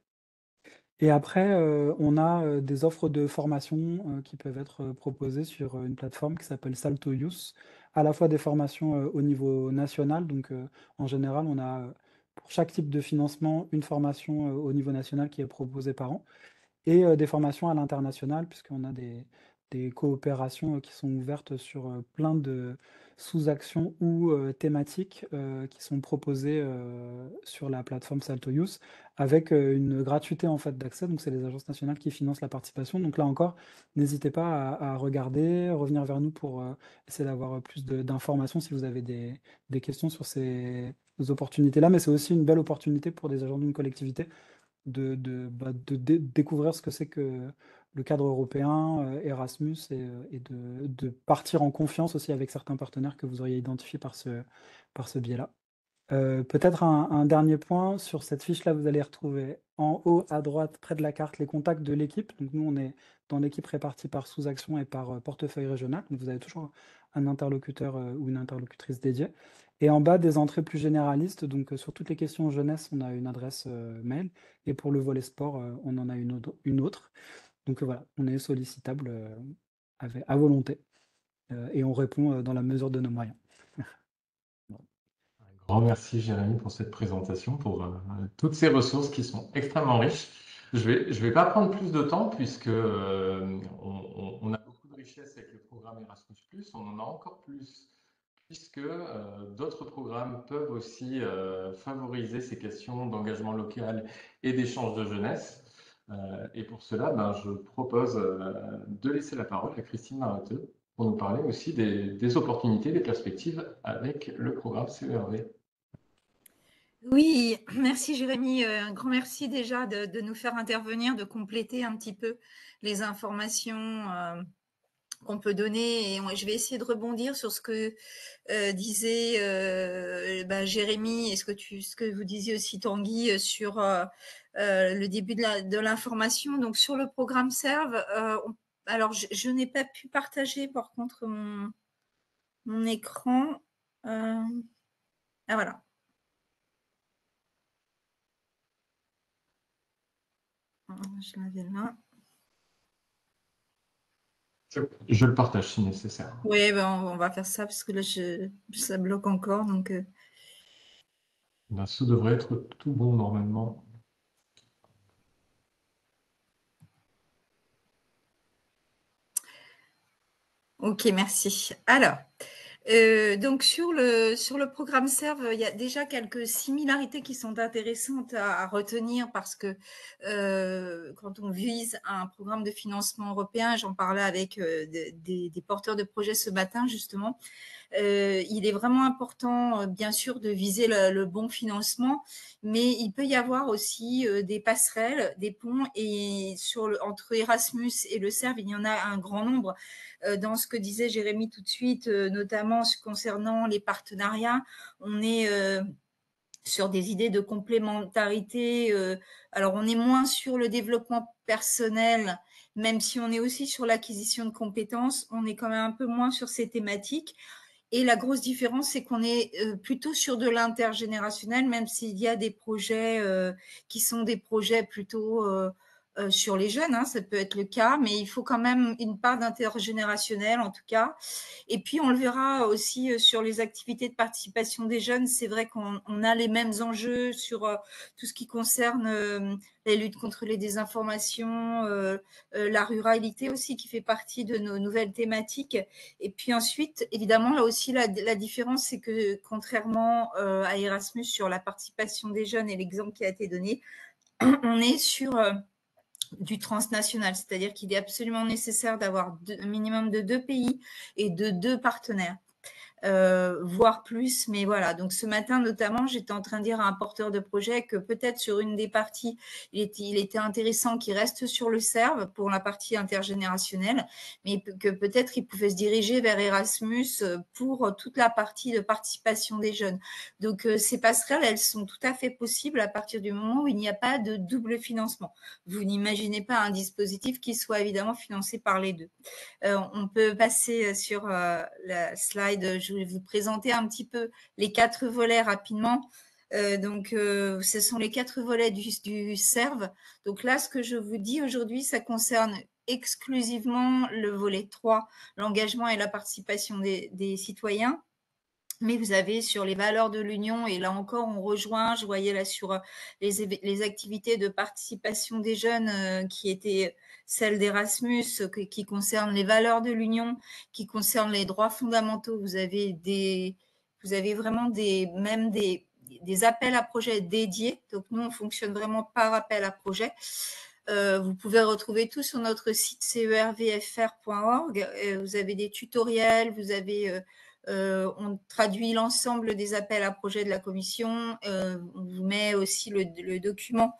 Et après, on a, des offres de formation, qui peuvent être, proposées sur, une plateforme qui s'appelle Salto Youth. À la fois des formations, au niveau national, donc, en général, on a, pour chaque type de financement, une formation, au niveau national qui est proposée par an et des formations à l'international puisqu'on a des coopérations, qui sont ouvertes sur, plein de sous-actions ou, thématiques, qui sont proposées, sur la plateforme Salto Youth avec, une gratuité en fait d'accès. Donc c'est les agences nationales qui financent la participation. Donc là encore, n'hésitez pas à regarder, revenir vers nous pour, essayer d'avoir, plus d'informations si vous avez des questions sur ces opportunités-là. Mais c'est aussi une belle opportunité pour des agents d'une collectivité de découvrir ce que c'est que le cadre européen, Erasmus et de partir en confiance aussi avec certains partenaires que vous auriez identifiés par ce biais-là. Peut-être un dernier point, sur cette fiche-là, vous allez retrouver en haut à droite, près de la carte, les contacts de l'équipe. Donc nous, on est dans l'équipe répartie par sous-action et par, portefeuille régional. Donc vous avez toujours un interlocuteur, ou une interlocutrice dédiée. Et en bas, des entrées plus généralistes. Donc, sur toutes les questions jeunesse, on a une adresse, mail et pour le volet sport, on en a une autre. Donc, voilà, on est sollicitable, à volonté, et on répond, dans la mesure de nos moyens. Voilà. Un grand merci Jérémy pour cette présentation, pour toutes ces ressources qui sont extrêmement riches. Je vais pas prendre plus de temps puisque on a beaucoup de richesses avec le programme Erasmus+, on en a encore plus, puisque d'autres programmes peuvent aussi favoriser ces questions d'engagement local et d'échange de jeunesse. Et pour cela, ben, je propose de laisser la parole à Christine Marateux pour nous parler aussi des opportunités, des perspectives avec le programme CERV. Oui, merci Jérémy. Un grand merci déjà de nous faire intervenir, de compléter un petit peu les informations qu'on peut donner. Et je vais essayer de rebondir sur ce que disait Jérémy et ce que vous disiez aussi Tanguy sur le début de l'information. Donc sur le programme Serve, alors je n'ai pas pu partager par contre mon écran. Ah voilà. Je l'avais là. Je le partage si nécessaire. Oui, ben on va faire ça parce que là, ça bloque encore. Donc, Ben, ça devrait être tout bon normalement. ok, merci. Alors, donc sur le programme Serve, il y a déjà quelques similarités qui sont intéressantes à retenir parce que quand on vise un programme de financement européen, j'en parlais avec des porteurs de projets ce matin justement, il est vraiment important, bien sûr, de viser le bon financement, mais il peut y avoir aussi des passerelles, des ponts, et entre Erasmus et le CERV, il y en a un grand nombre. Dans ce que disait Jérémy tout de suite, notamment concernant les partenariats, on est sur des idées de complémentarité. Alors, on est moins sur le développement personnel, même si on est aussi sur l'acquisition de compétences, on est quand même un peu moins sur ces thématiques. Et la grosse différence, c'est qu'on est plutôt sur de l'intergénérationnel, même s'il y a des projets qui sont des projets plutôt sur les jeunes, hein, ça peut être le cas, mais il faut quand même une part d'intergénérationnel en tout cas. Et puis on le verra aussi sur les activités de participation des jeunes. C'est vrai qu'on a les mêmes enjeux sur tout ce qui concerne la lutte contre les désinformations, la ruralité aussi qui fait partie de nos nouvelles thématiques. Et puis ensuite, évidemment, là aussi, la différence, c'est que contrairement à Erasmus sur la participation des jeunes et l'exemple qui a été donné, on est sur du transnational, c'est-à-dire qu'il est absolument nécessaire d'avoir un minimum de 2 pays et de 2 partenaires. Voire plus, mais voilà. Donc ce matin notamment, j'étais en train de dire à un porteur de projet que peut-être sur une des parties, il était intéressant qu'il reste sur le CERV pour la partie intergénérationnelle, mais que peut-être il pouvait se diriger vers Erasmus pour toute la partie de participation des jeunes. Donc ces passerelles, elles sont tout à fait possibles à partir du moment où il n'y a pas de double financement. Vous n'imaginez pas un dispositif qui soit évidemment financé par les deux. On peut passer sur la slide. Je vais vous présenter un petit peu les 4 volets rapidement. Ce sont les 4 volets du CERV. Donc là, ce que je vous dis aujourd'hui, ça concerne exclusivement le volet 3, l'engagement et la participation des citoyens. Mais vous avez sur les valeurs de l'Union, et là encore, on rejoint, je voyais là sur les activités de participation des jeunes qui étaient celles d'Erasmus, qui concernent les valeurs de l'Union, qui concernent les droits fondamentaux. Vous avez vraiment des appels à projets dédiés. Donc nous, on fonctionne vraiment par appel à projet. Vous pouvez retrouver tout sur notre site cervfr.org. Vous avez des tutoriels, vous avez on traduit l'ensemble des appels à projets de la commission. On vous met aussi le document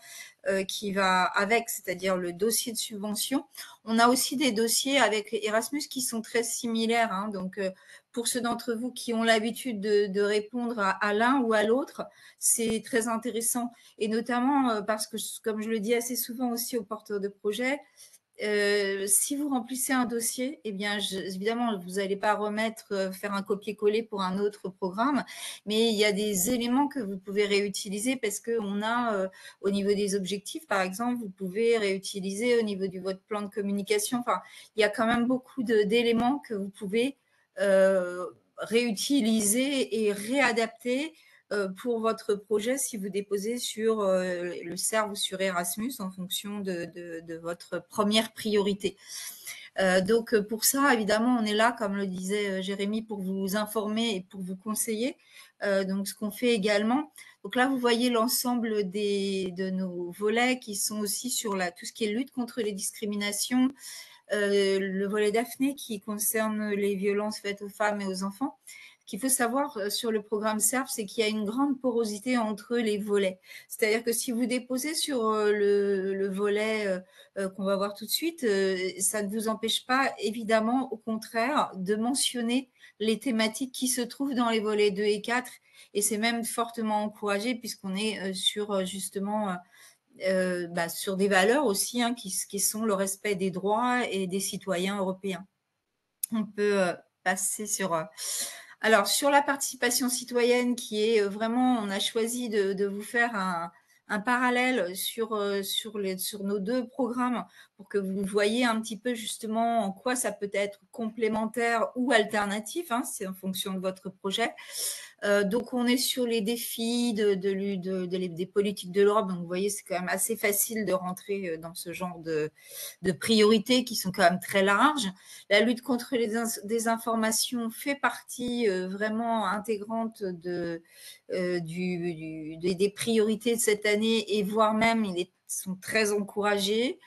qui va avec, c'est-à-dire le dossier de subvention. On a aussi des dossiers avec Erasmus qui sont très similaires. Hein, donc, pour ceux d'entre vous qui ont l'habitude de répondre à l'un ou à l'autre, c'est très intéressant. Et notamment parce que, comme je le dis assez souvent aussi aux porteurs de projets, si vous remplissez un dossier, eh bien, évidemment, vous n'allez pas faire un copier-coller pour un autre programme, mais il y a des éléments que vous pouvez réutiliser parce qu'on a, au niveau des objectifs, par exemple, vous pouvez réutiliser au niveau de votre plan de communication. Enfin, il y a quand même beaucoup d'éléments que vous pouvez réutiliser et réadapter pour votre projet si vous déposez sur le CERV ou sur Erasmus en fonction de votre première priorité. Donc pour ça, évidemment, on est là, comme le disait Jérémy, pour vous informer et pour vous conseiller. Donc ce qu'on fait également. Donc là, vous voyez l'ensemble de nos volets qui sont aussi sur tout ce qui est lutte contre les discriminations. Le volet Daphné qui concerne les violences faites aux femmes et aux enfants. Ce qu'il faut savoir sur le programme SERF, c'est qu'il y a une grande porosité entre les volets. C'est-à-dire que si vous déposez sur le volet qu'on va voir tout de suite, ça ne vous empêche pas, évidemment, au contraire, de mentionner les thématiques qui se trouvent dans les volets 2 et 4. Et c'est même fortement encouragé puisqu'on est sur justement sur des valeurs aussi qui sont le respect des droits et des citoyens européens. On peut passer sur... Alors, sur la participation citoyenne qui est vraiment, on a choisi de vous faire un parallèle sur nos deux programmes pour que vous voyez un petit peu justement en quoi ça peut être complémentaire ou alternatif, c'est en fonction de votre projet. Donc, on est sur les défis des politiques de l'Europe. Donc, vous voyez, c'est quand même assez facile de rentrer dans ce genre de priorités qui sont quand même très larges. La lutte contre les désinformations fait partie vraiment intégrante des priorités de cette année et voire même, sont très encouragés.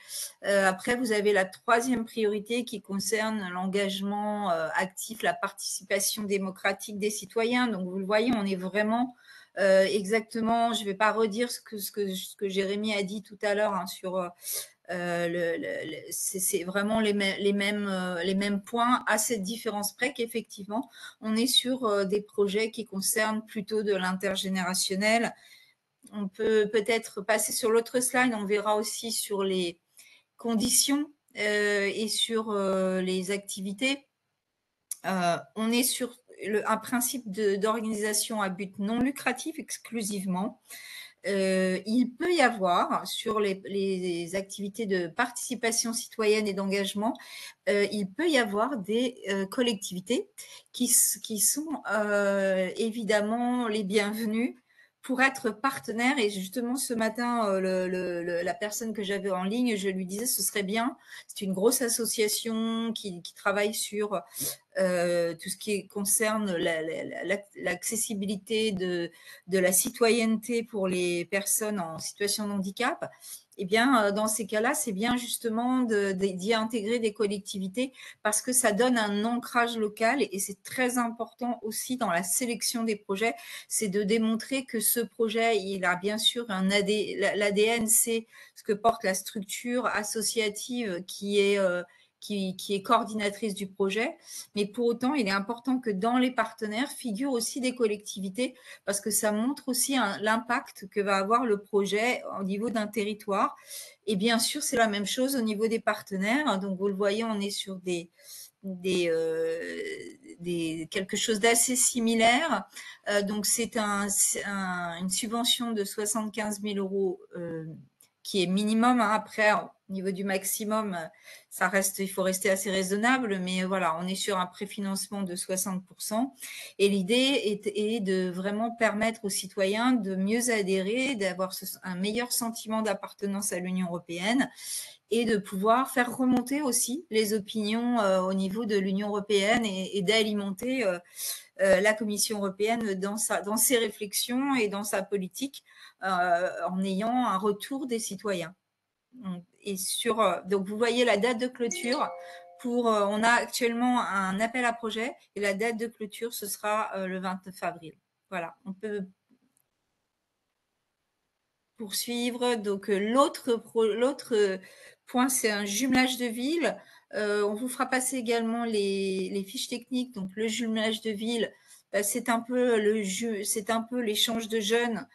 Après, vous avez la troisième priorité qui concerne l'engagement actif, la participation démocratique des citoyens. Donc, vous le voyez, on est vraiment exactement, je ne vais pas redire ce que Jérémy a dit tout à l'heure sur... c'est vraiment les mêmes points, à cette différence près qu'effectivement, on est sur des projets qui concernent plutôt de l'intergénérationnel. On peut peut-être passer sur l'autre slide, on verra aussi sur les conditions et sur les activités. On est sur un principe d'organisation à but non lucratif exclusivement. Il peut y avoir sur les activités de participation citoyenne et d'engagement, il peut y avoir des collectivités qui sont évidemment les bienvenues pour être partenaires. Et justement, ce matin, la personne que j'avais en ligne, je lui disais, ce serait bien. C'est une grosse association qui travaille sur tout ce qui concerne l'accessibilité de la citoyenneté pour les personnes en situation de handicap. Eh bien, dans ces cas-là, c'est bien justement d'y intégrer des collectivités parce que ça donne un ancrage local et c'est très important aussi dans la sélection des projets, c'est de démontrer que ce projet, il a bien sûr l'ADN, c'est ce que porte la structure associative qui est coordinatrice du projet, mais pour autant, il est important que dans les partenaires figurent aussi des collectivités parce que ça montre aussi l'impact que va avoir le projet au niveau d'un territoire. Et bien sûr, c'est la même chose au niveau des partenaires. Donc, vous le voyez, on est sur quelque chose d'assez similaire. Donc, c'est une subvention de 75 000 euros qui est minimum. Après, au niveau du maximum, il faut rester assez raisonnable, mais voilà, on est sur un préfinancement de 60%. Et l'idée est de vraiment permettre aux citoyens de mieux adhérer, d'avoir un meilleur sentiment d'appartenance à l'Union européenne et de pouvoir faire remonter aussi les opinions au niveau de l'Union européenne et d'alimenter la Commission européenne dans ses réflexions et dans sa politique en ayant un retour des citoyens. Et donc, vous voyez la date de clôture. On a actuellement un appel à projet et la date de clôture, ce sera le 29 avril. Voilà, on peut poursuivre. Donc, l'autre point, c'est un jumelage de villes. On vous fera passer également les fiches techniques. Donc, le jumelage de villes, c'est un peu l'échange de jeunes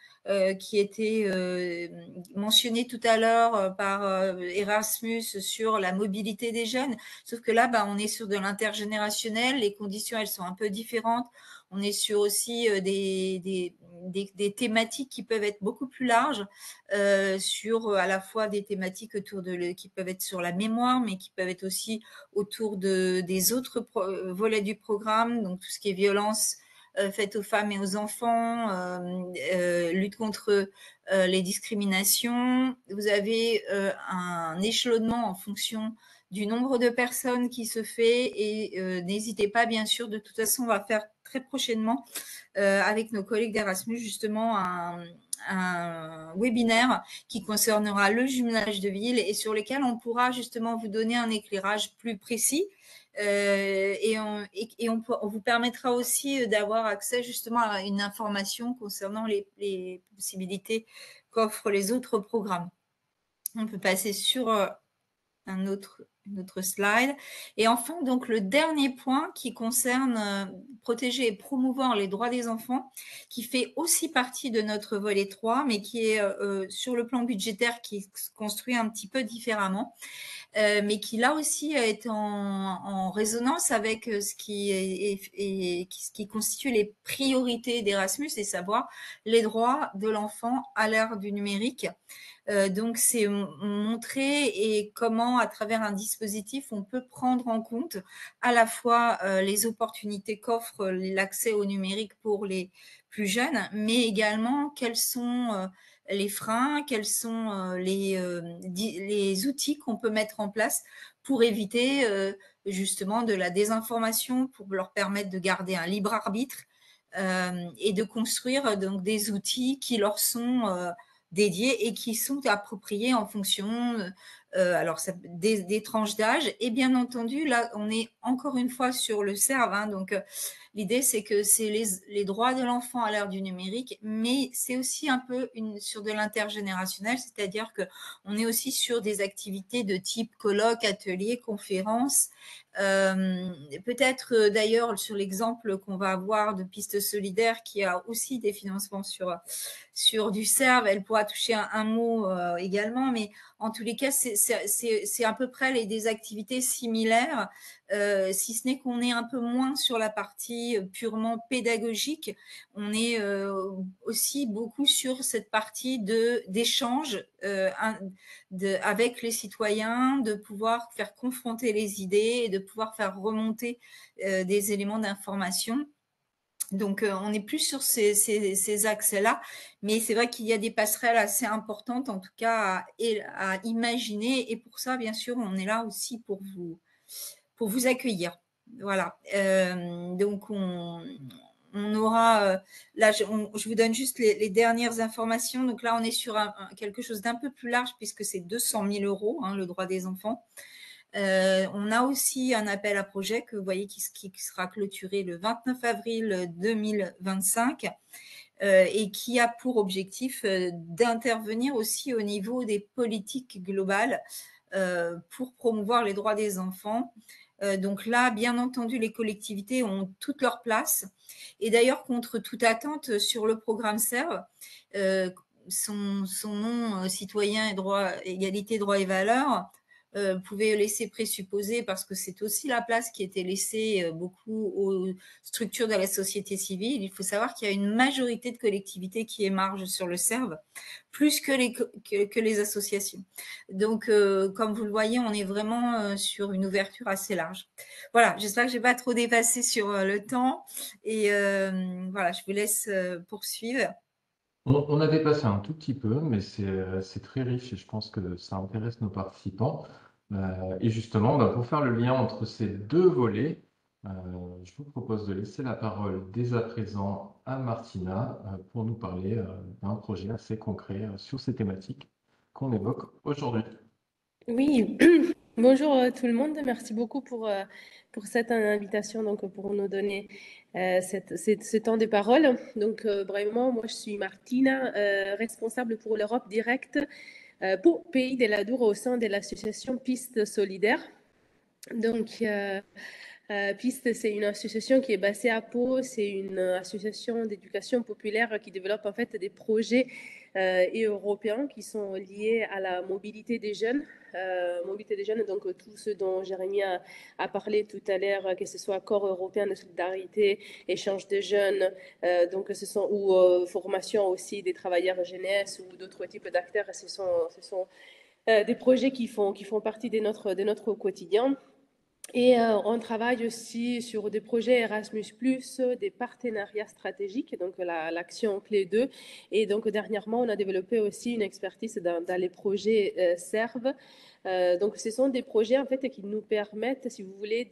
qui était mentionné tout à l'heure par Erasmus sur la mobilité des jeunes. Sauf que là, on est sur de l'intergénérationnel. Les conditions, elles sont un peu différentes. On est sur aussi des thématiques qui peuvent être beaucoup plus larges, sur à la fois des thématiques qui peuvent être sur la mémoire, mais qui peuvent être aussi autour des autres volets du programme, donc tout ce qui est violence faites aux femmes et aux enfants, lutte contre les discriminations. Vous avez un échelonnement en fonction du nombre de personnes qui se fait et n'hésitez pas, bien sûr, de toute façon, on va faire très prochainement avec nos collègues d'Erasmus justement un webinaire qui concernera le jumelage de villes et sur lesquels on pourra justement vous donner un éclairage plus précis. On vous permettra aussi d'avoir accès justement à une information concernant les possibilités qu'offrent les autres programmes. On peut passer sur une autre slide. Et enfin, donc, le dernier point qui concerne protéger et promouvoir les droits des enfants, qui fait aussi partie de notre volet 3, mais qui est sur le plan budgétaire, qui se construit un petit peu différemment. Mais qui là aussi est en résonance avec ce qui constitue les priorités d'Erasmus, et savoir les droits de l'enfant à l'ère du numérique. Donc, c'est montrer et comment, à travers un dispositif, on peut prendre en compte à la fois les opportunités qu'offre l'accès au numérique pour les plus jeunes, mais également quels sont les freins, quels sont les outils qu'on peut mettre en place pour éviter justement de la désinformation, pour leur permettre de garder un libre arbitre et de construire donc des outils qui leur sont dédiés et qui sont appropriés en fonction des tranches d'âge. Et bien entendu, là, on est encore une fois sur le CERV. Donc, l'idée, c'est que c'est les droits de l'enfant à l'ère du numérique, mais c'est aussi un peu sur de l'intergénérationnel, c'est-à-dire qu'on est aussi sur des activités de type colloque, atelier, conférence. Peut-être d'ailleurs sur l'exemple qu'on va avoir de Pistes Solidaires, qui a aussi des financements sur du CERV, elle pourra toucher un mot également, mais en tous les cas, c'est à peu près des activités similaires, si ce n'est qu'on est un peu moins sur la partie purement pédagogique. On est aussi beaucoup sur cette partie d'échange avec les citoyens, de pouvoir faire confronter les idées et de pouvoir faire remonter des éléments d'information. Donc, on est plus sur ces axes-là, mais c'est vrai qu'il y a des passerelles assez importantes, en tout cas, à imaginer. Et pour ça, bien sûr, on est là aussi pour vous accueillir. Voilà. Donc, on aura, là, je vous donne juste les dernières informations. Donc là, on est sur quelque chose d'un peu plus large, puisque c'est 200 000 € le droit des enfants. On a aussi un appel à projet que vous voyez qui sera clôturé le 29 avril 2025 et qui a pour objectif d'intervenir aussi au niveau des politiques globales pour promouvoir les droits des enfants. Donc là, bien entendu, les collectivités ont toute leur place. Et d'ailleurs, contre toute attente, sur le programme CERV, son nom citoyen et droit, égalité, droits et valeurs, pouvait laisser présupposer, parce que c'est aussi la place qui était laissée beaucoup aux structures de la société civile. Il faut savoir qu'il y a une majorité de collectivités qui émargent sur le CERV, plus que les associations. Donc, comme vous le voyez, on est vraiment sur une ouverture assez large. Voilà, j'espère que je n'ai pas trop dépassé sur le temps. Et voilà, je vous laisse poursuivre. On a dépassé un tout petit peu, mais c'est très riche et je pense que ça intéresse nos participants. Et justement, pour faire le lien entre ces deux volets, je vous propose de laisser la parole dès à présent à Martina pour nous parler d'un projet assez concret sur ces thématiques qu'on évoque aujourd'hui. Oui, bonjour tout le monde. Merci beaucoup pour cette invitation, donc pour nous donner ce temps de parole. Donc, vraiment, moi, je suis Martina, responsable pour l'Europe directe pour Pays de la Douro au sein de l'association Pistes Solidaires. Donc, Pistes, c'est une association qui est basée à Pau. C'est une association d'éducation populaire qui développe en fait des projets européens qui sont liés à la mobilité des jeunes. Donc tout ce dont Jérémy a parlé tout à l'heure, que ce soit corps européen de solidarité, échange de jeunes, donc ou formation aussi des travailleurs jeunesse ou d'autres types d'acteurs. Ce sont des projets qui font partie de notre quotidien. Et on travaille aussi sur des projets Erasmus+, des partenariats stratégiques, donc l'action clé 2. Et donc dernièrement, on a développé aussi une expertise dans les projets SERV. Donc ce sont des projets en fait qui nous permettent, si vous voulez,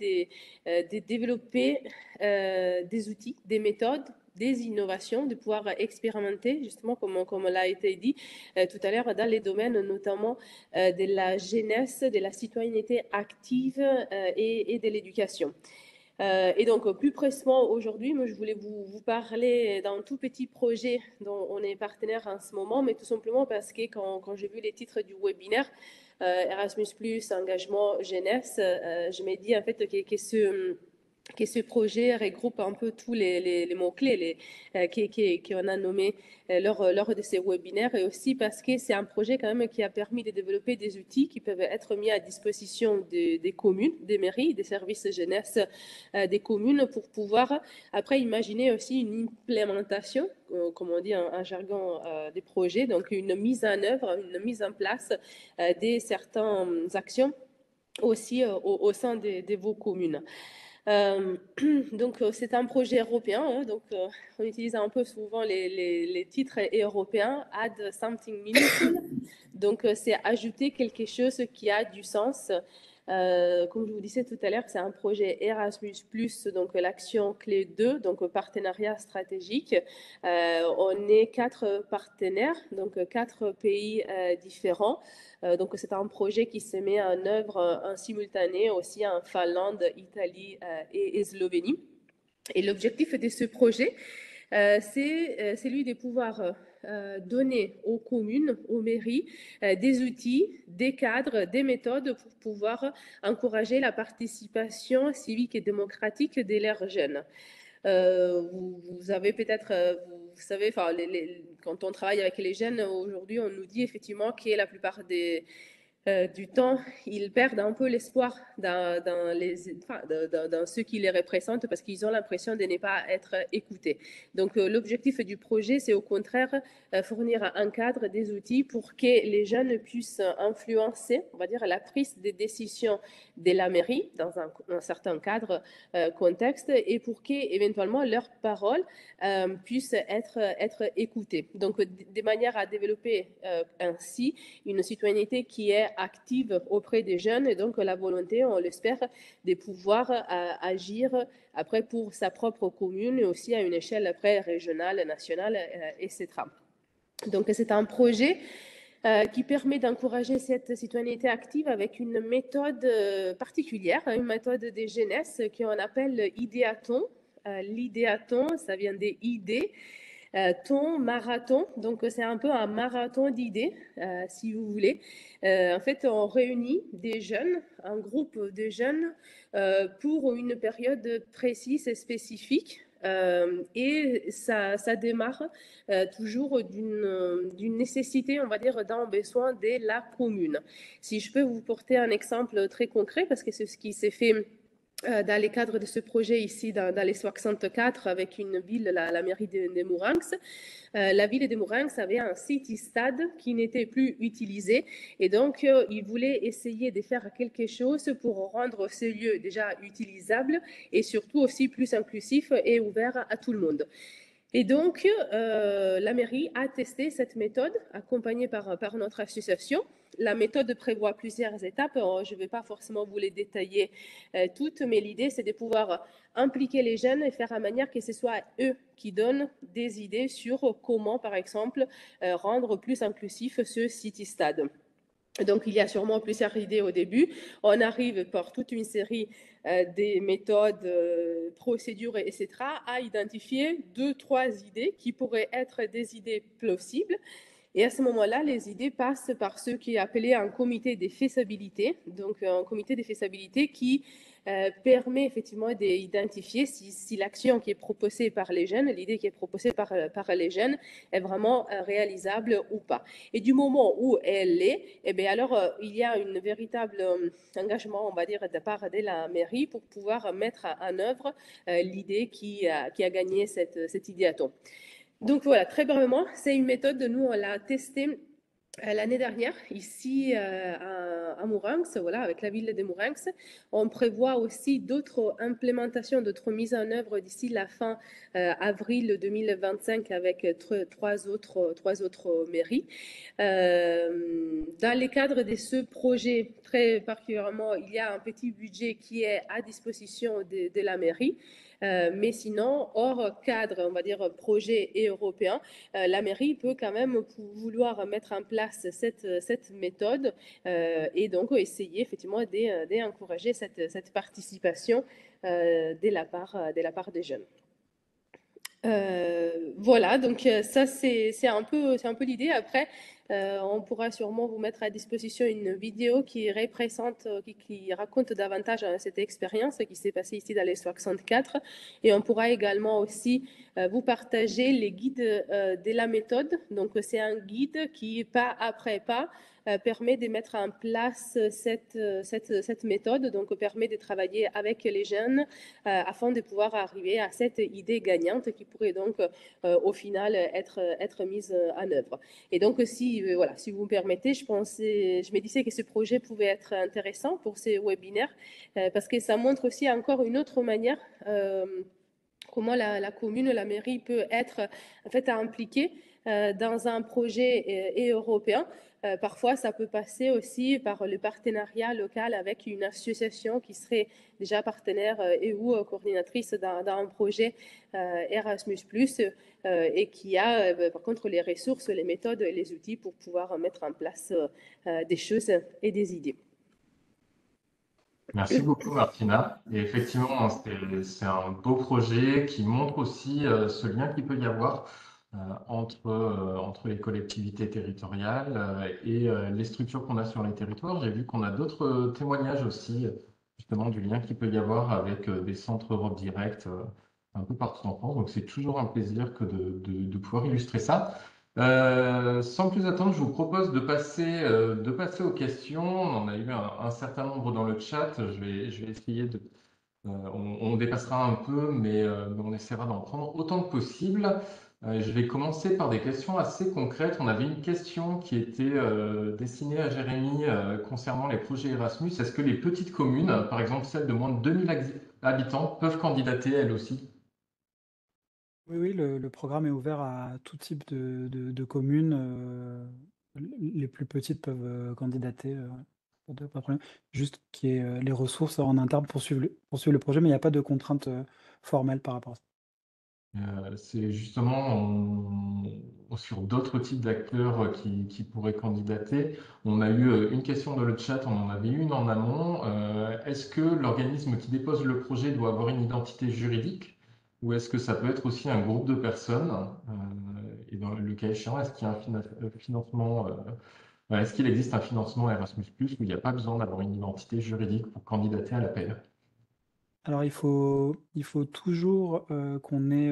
de développer des outils, des méthodes, des innovations, de pouvoir expérimenter, justement, comme l'a été dit tout à l'heure, dans les domaines notamment de la jeunesse, de la citoyenneté active et de l'éducation. Et donc, plus précisément aujourd'hui, moi, je voulais vous parler d'un tout petit projet dont on est partenaire en ce moment, mais tout simplement parce que quand j'ai vu les titres du webinaire, Erasmus+, engagement, jeunesse, je m'ai dit en fait que ce projet regroupe un peu tous les mots-clés qu'on a nommés lors de ces webinaires, et aussi parce que c'est un projet quand même qui a permis de développer des outils qui peuvent être mis à disposition des communes, des mairies, des services jeunesse des communes pour pouvoir après imaginer aussi une implémentation, comme on dit en jargon des projets, donc une mise en œuvre, une mise en place de certaines actions aussi au sein de vos communes. Donc, c'est un projet européen, hein, donc on utilise un peu souvent les titres européens, add something meaningful, donc c'est ajouter quelque chose qui a du sens. Comme je vous disais tout à l'heure, c'est un projet Erasmus+, donc l'action clé 2, donc partenariat stratégique. On est 4 partenaires, donc 4 pays différents. Donc, c'est un projet qui se met en œuvre en simultané aussi en Finlande, Italie et Slovénie. Et l'objectif de ce projet, c'est celui de pouvoir donner aux communes, aux mairies, des outils, des cadres, des méthodes pour pouvoir encourager la participation civique et démocratique de leurs jeunes. Vous avez peut-être, vous savez, enfin, quand on travaille avec les jeunes, aujourd'hui, on nous dit effectivement que la plupart du temps, ils perdent un peu l'espoir dans ceux qui les représentent parce qu'ils ont l'impression de ne pas être écoutés. Donc, l'objectif du projet, c'est au contraire fournir un cadre, des outils pour que les jeunes puissent influencer, on va dire, la prise des décisions de la mairie dans un certain cadre, contexte, et pour qu'éventuellement leurs paroles puissent être écoutées. Donc, de manière à développer ainsi une citoyenneté qui est active auprès des jeunes, et donc la volonté, on l'espère, de pouvoir agir après pour sa propre commune et aussi à une échelle après régionale, nationale, etc. Donc c'est un projet qui permet d'encourager cette citoyenneté active avec une méthode particulière, une méthode de jeunesse qu'on appelle idéaton. L'idéaton, ça vient des idées. Ton marathon, donc c'est un peu un marathon d'idées, si vous voulez. En fait, on réunit des jeunes, un groupe de jeunes, pour une période précise et spécifique. Et ça démarre toujours d'une nécessité, on va dire, d'un besoin de la commune. Si je peux vous porter un exemple très concret, parce que c'est ce qui s'est fait dans les cadres de ce projet ici, dans les 64, avec une ville, la mairie de Mourenx. La ville de Mourenx avait un city-stade qui n'était plus utilisé, et donc ils voulaient essayer de faire quelque chose pour rendre ce lieu déjà utilisable et surtout aussi plus inclusif et ouvert à tout le monde. Et donc, la mairie a testé cette méthode, accompagnée par notre association. La méthode prévoit plusieurs étapes. Je ne vais pas forcément vous les détailler toutes, mais l'idée, c'est de pouvoir impliquer les jeunes et faire en manière que ce soit eux qui donnent des idées sur comment, par exemple, rendre plus inclusif ce city-stade. Donc, il y a sûrement plusieurs idées au début. On arrive par toute une série des méthodes, procédures, etc., à identifier 2-3 idées qui pourraient être des idées plausibles. Et à ce moment-là, les idées passent par ce qui est appelé un comité de faisabilité. Donc, un comité de faisabilité qui permet effectivement d'identifier si l'action qui est proposée par les jeunes, l'idée qui est proposée par les jeunes est vraiment réalisable ou pas. Et du moment où elle l'est, eh bien alors il y a un véritable engagement, on va dire, de part de la mairie pour pouvoir mettre en œuvre l'idée qui a gagné cet idéaton. Donc voilà, très brièvement, c'est une méthode, nous on l'a testée l'année dernière, ici à Mourenx, voilà, avec la ville de Mourenx. On prévoit aussi d'autres implémentations, d'autres mises en œuvre d'ici la fin avril 2025 avec trois autres mairies. Dans les cadres de ce projet, très particulièrement, il y a un petit budget qui est à disposition de la mairie. Mais sinon, hors cadre, on va dire projet et européen, la mairie peut quand même vouloir mettre en place cette méthode et donc essayer effectivement d'encourager cette participation de la part des jeunes. Voilà, donc ça c'est un peu l'idée. Après, on pourra sûrement vous mettre à disposition une vidéo qui représente, qui raconte davantage cette expérience qui s'est passée ici dans les 64. Et on pourra également aussi vous partager les guides de la méthode. Donc c'est un guide qui, pas après pas, permet de mettre en place cette méthode, donc permet de travailler avec les jeunes afin de pouvoir arriver à cette idée gagnante qui pourrait donc au final être mise en œuvre. Et donc si vous me permettez, je me disais que ce projet pouvait être intéressant pour ces webinaires parce que ça montre aussi encore une autre manière comment la commune, la mairie peut être en fait impliquée dans un projet européen. Parfois, ça peut passer aussi par le partenariat local avec une association qui serait déjà partenaire et ou coordinatrice dans un projet Erasmus+, et qui a par contre les ressources, les méthodes et les outils pour pouvoir mettre en place des choses et des idées. Merci beaucoup, Martina. Et effectivement, c'est un beau projet qui montre aussi ce lien qu'il peut y avoir entre les collectivités territoriales et les structures qu'on a sur les territoires. J'ai vu qu'on a d'autres témoignages aussi, justement, du lien qu'il peut y avoir avec des centres Europe Direct un peu partout en France. Donc, c'est toujours un plaisir que de pouvoir illustrer ça. Sans plus attendre, je vous propose de passer aux questions. On en a eu un certain nombre dans le chat. Je vais essayer de... on dépassera un peu, mais on essaiera d'en prendre autant que possible. Je vais commencer par des questions assez concrètes. On avait une question qui était destinée à Jérémy concernant les projets Erasmus. Est-ce que les petites communes, par exemple celles de moins de 2000 habitants, peuvent candidater elles aussi? Oui, le programme est ouvert à tout type de communes. Les plus petites peuvent candidater, pas de problème. Juste qu'il y ait les ressources en interne pour suivre le projet, mais il n'y a pas de contraintes formelles par rapport à ça. C'est justement sur d'autres types d'acteurs qui pourraient candidater. On a eu une question dans le chat, on en avait une en amont. Est-ce que l'organisme qui dépose le projet doit avoir une identité juridique ou est-ce que ça peut être aussi un groupe de personnes? Et dans le cas échéant, est-ce qu'il y a un financement, est-ce qu'il existe un financement Erasmus+, où il n'y a pas besoin d'avoir une identité juridique pour candidater à l'appel? Alors, il faut toujours qu'on ait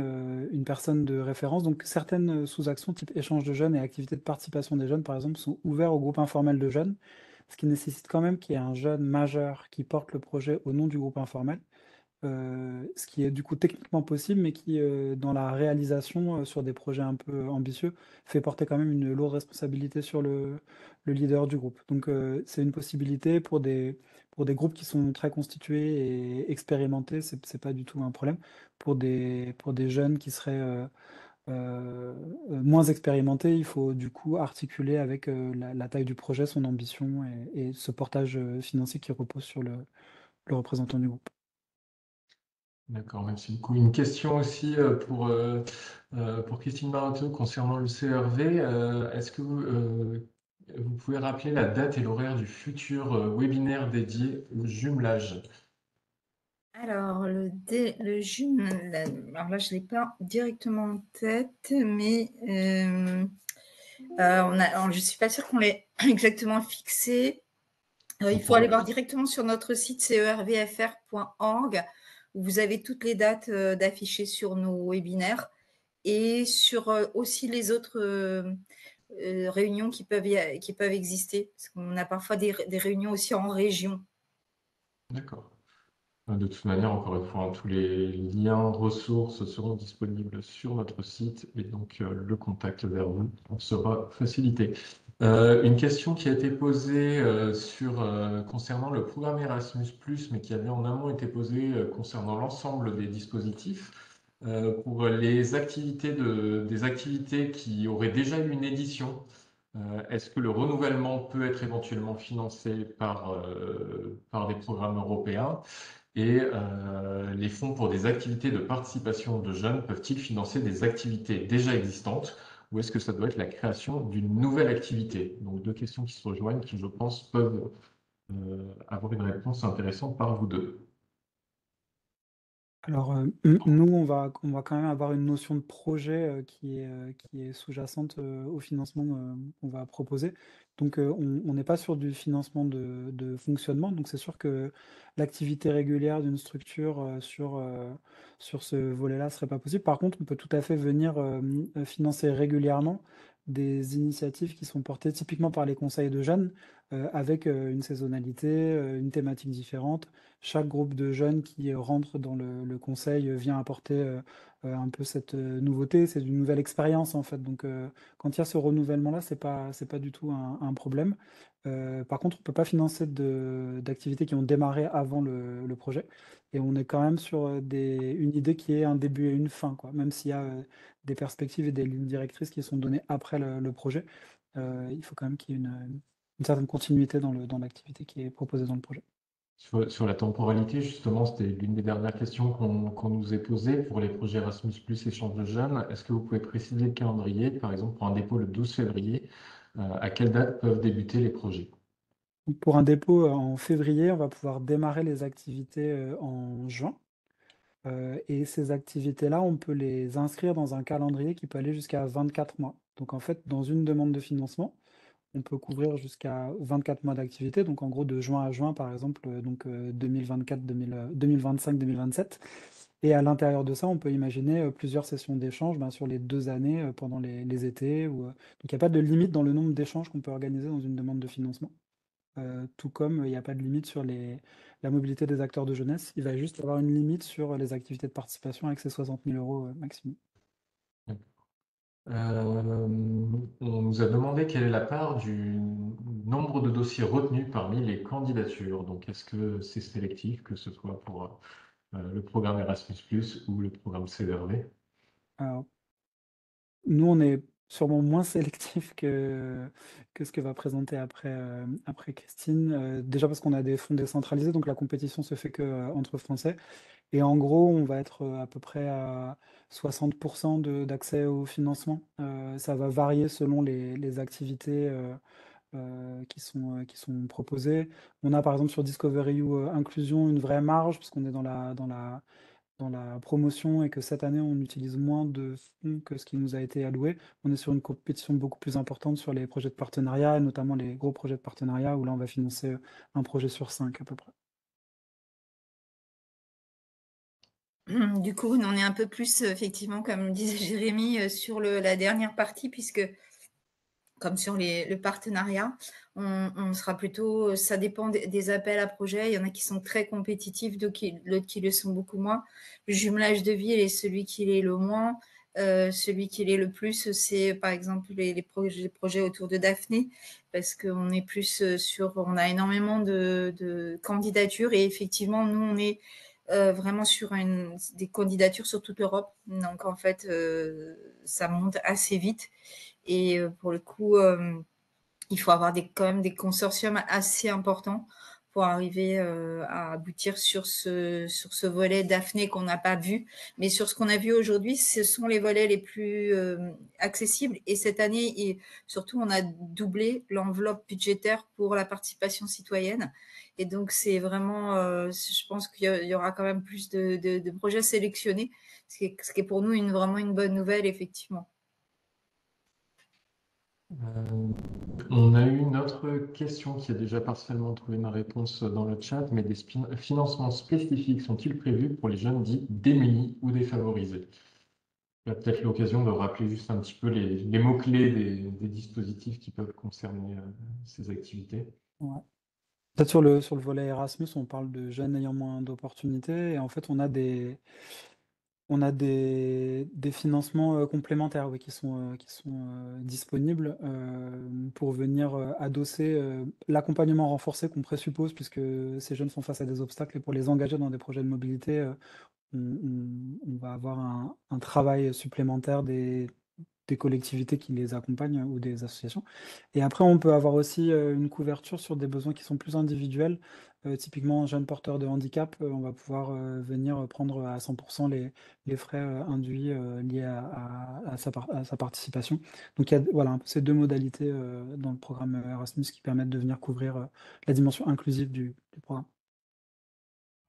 une personne de référence. Donc, certaines sous-actions, type échange de jeunes et activités de participation des jeunes, par exemple, sont ouverts au groupe informel de jeunes, ce qui nécessite quand même qu'il y ait un jeune majeur qui porte le projet au nom du groupe informel. Ce qui est du coup techniquement possible, mais qui, dans la réalisation, sur des projets un peu ambitieux, fait porter quand même une lourde responsabilité sur le leader du groupe. Donc, c'est une possibilité pour des groupes qui sont très constitués et expérimentés, c'est pas du tout un problème. Pour des jeunes qui seraient moins expérimentés, il faut du coup articuler avec la taille du projet, son ambition et ce portage financier qui repose sur le représentant du groupe. D'accord, merci beaucoup. Une question aussi pour Christine Marateau concernant le CERV. Est-ce que vous pouvez rappeler la date et l'horaire du futur webinaire dédié au jumelage? Alors, le jumelage, alors là, je ne l'ai pas directement en tête, mais alors, je ne suis pas sûre qu'on l'ait exactement fixé. Il faut aller voir directement sur notre site cervfr.org où vous avez toutes les dates d'afficher sur nos webinaires et sur aussi les autres réunions qui peuvent exister. Parce qu'on a parfois des réunions aussi en région. D'accord. De toute manière, encore une fois, tous les liens, ressources seront disponibles sur notre site et donc le contact vers vous sera facilité. Une question qui a été posée concernant le programme Erasmus+, mais qui avait en amont été posée concernant l'ensemble des dispositifs. Pour les activités des activités qui auraient déjà eu une édition, est-ce que le renouvellement peut être éventuellement financé par des programmes européens? Et les fonds pour des activités de participation de jeunes peuvent-ils financer des activités déjà existantes ou est-ce que ça doit être la création d'une nouvelle activité? Donc deux questions qui se rejoignent qui, je pense, peuvent avoir une réponse intéressante par vous deux. Alors, nous, on va quand même avoir une notion de projet qui est sous-jacente au financement qu'on va proposer. Donc, on n'est pas sur du financement de fonctionnement. Donc, c'est sûr que l'activité régulière d'une structure sur ce volet-là ne serait pas possible. Par contre, on peut tout à fait venir financer régulièrement des initiatives qui sont portées typiquement par les conseils de jeunes avec une saisonnalité, une thématique différente. Chaque groupe de jeunes qui rentre dans le conseil vient apporter un peu cette nouveauté, c'est une nouvelle expérience en fait. Donc quand il y a ce renouvellement-là, c'est pas du tout un problème. Par contre, on ne peut pas financer d'activités qui ont démarré avant le projet. Et on est quand même sur une idée qui est un début et une fin, quoi. Même s'il y a des perspectives et des lignes directrices qui sont données après le projet, il faut quand même qu'il y ait une certaine continuité dans l'activité qui est proposée dans le projet. Sur la temporalité, justement, c'était l'une des dernières questions qu'on nous ait posées pour les projets Erasmus+, échange de jeunes. Est-ce que vous pouvez préciser le calendrier, par exemple, pour un dépôt le 12 février, à quelle date peuvent débuter les projets? Donc, pour un dépôt en février, on va pouvoir démarrer les activités en juin. Et ces activités-là, on peut les inscrire dans un calendrier qui peut aller jusqu'à 24 mois. Donc en fait, dans une demande de financement, on peut couvrir jusqu'à 24 mois d'activité, donc en gros de juin à juin, par exemple, 2024, 2025, 2027. Et à l'intérieur de ça, on peut imaginer plusieurs sessions d'échange sur les 2 années pendant les étés. Donc il n'y a pas de limite dans le nombre d'échanges qu'on peut organiser dans une demande de financement. Tout comme il n'y a pas de limite sur la mobilité des acteurs de jeunesse. Il va juste y avoir une limite sur les activités de participation avec ces 60 000 euros maximum. On nous a demandé quelle est la part du nombre de dossiers retenus parmi les candidatures. Donc, est-ce que c'est sélectif, que ce soit pour le programme Erasmus+, ou le programme CVRV? Alors, nous, on est sûrement moins sélectif que ce que va présenter après Christine. Déjà parce qu'on a des fonds décentralisés, donc la compétition se fait que entre Français. Et en gros, on va être à peu près à 60% d'accès au financement. Ça va varier selon les activités qui sont proposées. On a par exemple sur Discovery ou Inclusion une vraie marge, parce qu'on est dans la promotion et que cette année, on utilise moins de fonds que ce qui nous a été alloué. On est sur une compétition beaucoup plus importante sur les projets de partenariat, et notamment les gros projets de partenariat, où là, on va financer un projet sur 5 à peu près. Du coup, on en est un peu plus, effectivement, comme disait Jérémy, sur la dernière partie, puisque comme sur le partenariat, on sera plutôt, ça dépend des appels à projets. Il y en a qui sont très compétitifs, d'autres qui le sont beaucoup moins. Le jumelage de ville est celui qui l'est le moins. Celui qui l'est le plus, c'est par exemple les projets autour de Daphné, parce qu'on est plus on a énormément de candidatures et effectivement, nous, on est vraiment sur des candidatures sur toute l'Europe. Donc, en fait, ça monte assez vite. Et pour le coup, il faut avoir quand même des consortiums assez importants pour arriver à aboutir sur ce volet Daphné qu'on n'a pas vu. Mais sur ce qu'on a vu aujourd'hui, ce sont les volets les plus accessibles. Et cette année, et surtout, on a doublé l'enveloppe budgétaire pour la participation citoyenne. Et donc, c'est vraiment, je pense qu'il y aura quand même plus de projets sélectionnés, ce qui est pour nous vraiment une bonne nouvelle, effectivement. On a eu une autre question qui a déjà partiellement trouvé ma réponse dans le chat, mais des financements spécifiques sont-ils prévus pour les jeunes dits démunis ou défavorisés? Il y a peut-être l'occasion de rappeler juste un petit peu les mots-clés des dispositifs qui peuvent concerner ces activités. Ouais. Peut-être sur le volet Erasmus, on parle de jeunes ayant moins d'opportunités. Et en fait, on a On a des financements complémentaires, oui, qui sont disponibles pour venir adosser l'accompagnement renforcé qu'on présuppose, puisque ces jeunes font face à des obstacles, et pour les engager dans des projets de mobilité, on va avoir un travail supplémentaire des collectivités qui les accompagnent ou des associations. Et après, on peut avoir aussi une couverture sur des besoins qui sont plus individuels. Typiquement, un jeune porteur de handicap, on va pouvoir venir prendre à 100% les frais induits liés à sa participation. Donc, il y a voilà, un peu ces deux modalités dans le programme Erasmus qui permettent de venir couvrir la dimension inclusive du programme.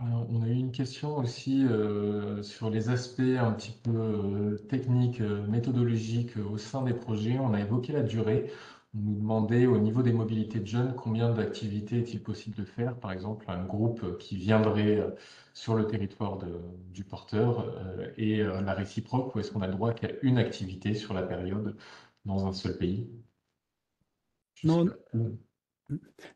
Alors, on a eu une question aussi sur les aspects un petit peu techniques, méthodologiques au sein des projets. On a évoqué la durée. On nous demandait au niveau des mobilités de jeunes, combien d'activités est-il possible de faire? Par exemple, un groupe qui viendrait sur le territoire du porteur et la réciproque, ou est-ce qu'on a le droit qu'à une activité sur la période dans un seul pays? Je sais Non, pas.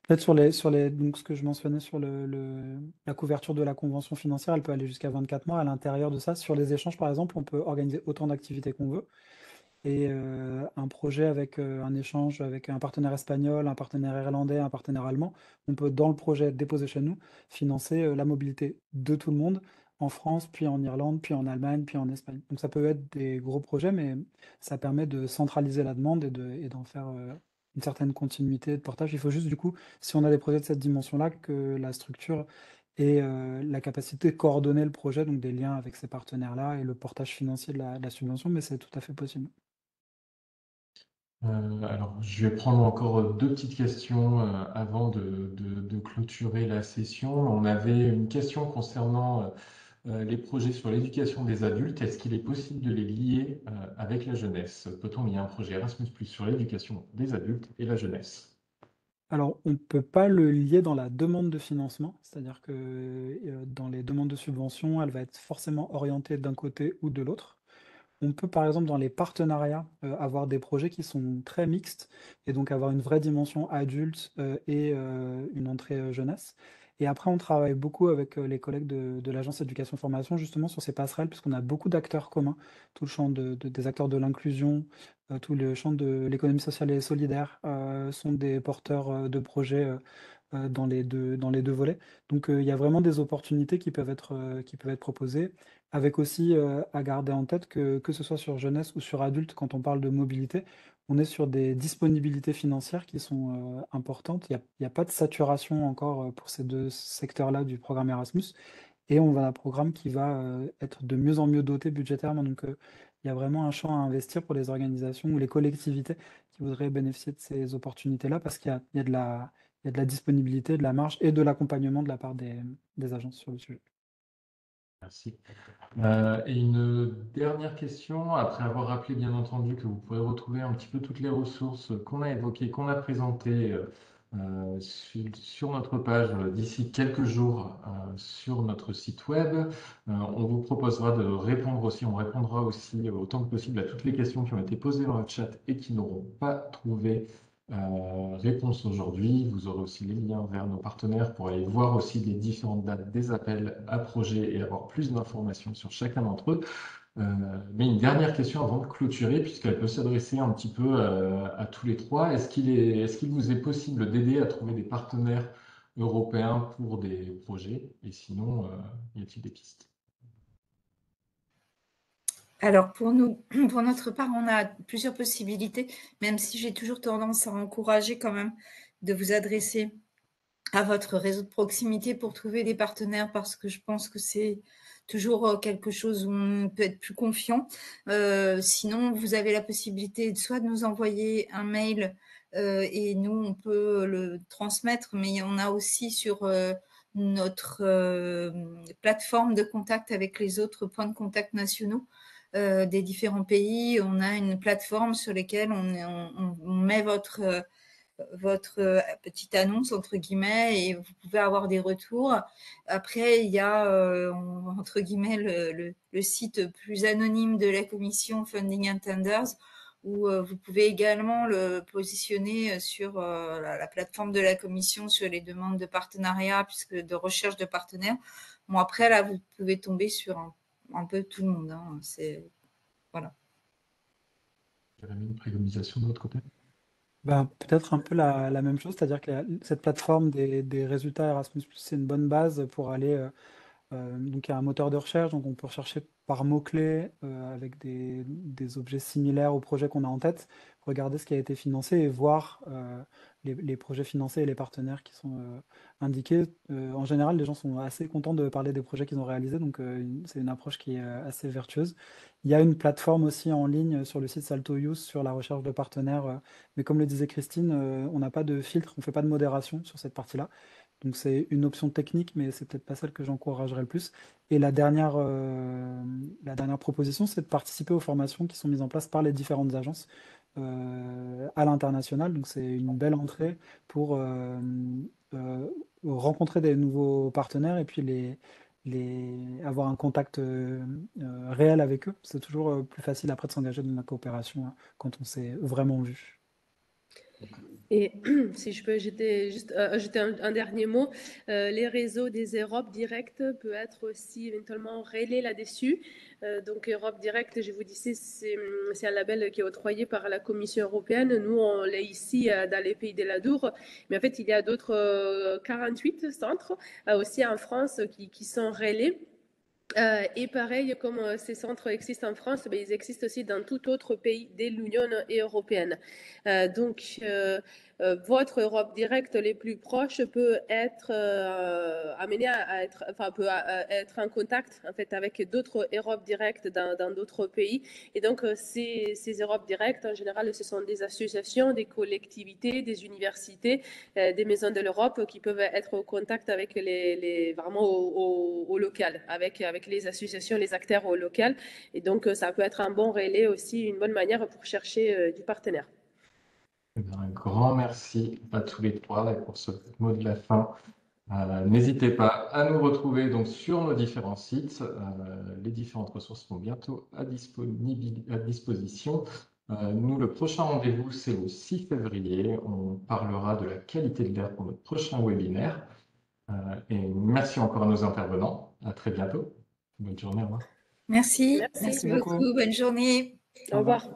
peut-être donc ce que je mentionnais sur la couverture de la convention financière, elle peut aller jusqu'à 24 mois. À l'intérieur de ça, sur les échanges, par exemple, on peut organiser autant d'activités qu'on veut. Et un projet avec un échange avec un partenaire espagnol, un partenaire irlandais, un partenaire allemand, on peut, dans le projet déposé chez nous, financer la mobilité de tout le monde en France, puis en Irlande, puis en Allemagne, puis en Espagne. Donc ça peut être des gros projets, mais ça permet de centraliser la demande et d'en faire une certaine continuité de portage. Il faut juste, du coup, si on a des projets de cette dimension-là, que la structure ait la capacité de coordonner le projet, donc des liens avec ces partenaires-là et le portage financier de la subvention, mais c'est tout à fait possible. Alors, je vais prendre encore deux petites questions avant de clôturer la session. On avait une question concernant les projets sur l'éducation des adultes. Est-ce qu'il est possible de les lier avec la jeunesse? Peut-on lier un projet Erasmus+ sur l'éducation des adultes et la jeunesse? Alors, on ne peut pas le lier dans la demande de financement, c'est-à-dire que dans les demandes de subvention, elle va être forcément orientée d'un côté ou de l'autre. On peut, par exemple, dans les partenariats, avoir des projets qui sont très mixtes et donc avoir une vraie dimension adulte et une entrée jeunesse. Et après, on travaille beaucoup avec les collègues de l'agence éducation formation, justement, sur ces passerelles, puisqu'on a beaucoup d'acteurs communs, tout le champ des acteurs de l'inclusion, tout le champ de l'économie sociale et solidaire sont des porteurs de projets dans les deux volets. Donc, il y a vraiment des opportunités qui peuvent être proposées, avec aussi à garder en tête que ce soit sur jeunesse ou sur adulte, quand on parle de mobilité, on est sur des disponibilités financières qui sont importantes. Il y a pas de saturation encore pour ces deux secteurs-là du programme Erasmus. Et on va à un programme qui va être de mieux en mieux doté budgétairement. Donc, il y a vraiment un champ à investir pour les organisations ou les collectivités qui voudraient bénéficier de ces opportunités-là parce il y a de la disponibilité, de la marge et de l'accompagnement de la part des agences sur le sujet. Merci. Et une dernière question, après avoir rappelé bien entendu que vous pourrez retrouver un petit peu toutes les ressources qu'on a évoquées, qu'on a présentées sur notre page d'ici quelques jours sur notre site web. On vous proposera de répondre aussi, on répondra aussi autant que possible à toutes les questions qui ont été posées dans le chat et qui n'auront pas trouvé réponse aujourd'hui. Vous aurez aussi les liens vers nos partenaires pour aller voir aussi les différentes dates des appels à projets et avoir plus d'informations sur chacun d'entre eux. Mais une dernière question avant de clôturer, puisqu'elle peut s'adresser un petit peu à tous les trois. Est-ce qu'il vous est possible d'aider à trouver des partenaires européens pour des projets? Et sinon, y a-t-il des pistes? Alors, pour nous, pour notre part, on a plusieurs possibilités, même si j'ai toujours tendance à encourager quand même de vous adresser à votre réseau de proximité pour trouver des partenaires parce que je pense que c'est toujours quelque chose où on peut être plus confiant. Sinon, vous avez la possibilité soit de nous envoyer un mail et nous, on peut le transmettre, mais on a aussi sur notre plateforme de contact avec les autres points de contact nationaux des différents pays. On a une plateforme sur laquelle on met votre petite annonce, entre guillemets, et vous pouvez avoir des retours. Après, il y a, entre guillemets, le site plus anonyme de la commission Funding and Tenders, où vous pouvez également le positionner sur la plateforme de la commission sur les demandes de partenariat, puisque de recherche de partenaires. Bon, après, là, vous pouvez tomber sur un peu tout le monde. Hein. Voilà. Jérémy, une préconisation de votre côté? Ben, peut-être un peu la même chose, c'est-à-dire que cette plateforme des résultats Erasmus+, c'est une bonne base pour aller donc il y a un moteur de recherche, donc on peut rechercher par mots-clés avec des objets similaires aux projets qu'on a en tête, regarder ce qui a été financé et voir les projets financés et les partenaires qui sont indiqués. En général, les gens sont assez contents de parler des projets qu'ils ont réalisés, donc c'est une approche qui est assez vertueuse. Il y a une plateforme aussi en ligne sur le site Salto Youth sur la recherche de partenaires, mais comme le disait Christine, on n'a pas de filtre, on ne fait pas de modération sur cette partie-là. Donc c'est une option technique, mais c'est peut-être pas celle que j'encouragerais le plus. Et la dernière proposition, c'est de participer aux formations qui sont mises en place par les différentes agences à l'international. Donc c'est une belle entrée pour rencontrer des nouveaux partenaires et puis avoir un contact réel avec eux. C'est toujours plus facile après de s'engager dans la coopération hein, quand on s'est vraiment vu. Et si je peux ajouter un dernier mot, les réseaux des Europe Direct peut être aussi éventuellement relais là-dessus. Donc Europe Direct, je vous disais, c'est un label qui est octroyé par la Commission européenne. Nous, on l'est ici dans les pays de l'Adour, mais en fait, il y a d'autres 48 centres aussi en France qui sont relais. Et pareil, comme ces centres existent en France, ben, ils existent aussi dans tout autre pays de l'Union européenne. Donc, votre Europe Direct les plus proches peut être amené à être, enfin, peut être en contact en fait avec d'autres Europe Direct dans d'autres pays. Et donc, ces Europe Direct, en général, ce sont des associations, des collectivités, des universités, des maisons de l'Europe qui peuvent être au contact avec vraiment au local, avec les associations, les acteurs au local. Et donc, ça peut être un bon relais aussi, une bonne manière pour chercher du partenaire. Un grand merci à tous les trois et pour ce mot de la fin. N'hésitez pas à nous retrouver donc sur nos différents sites. Les différentes ressources seront bientôt à disposition. Nous, le prochain rendez-vous, c'est le 6 février. On parlera de la qualité de l'air pour notre prochain webinaire. Et merci encore à nos intervenants. À très bientôt. Bonne journée. Au revoir. Merci. Merci. Merci beaucoup. Bonne journée. Au revoir.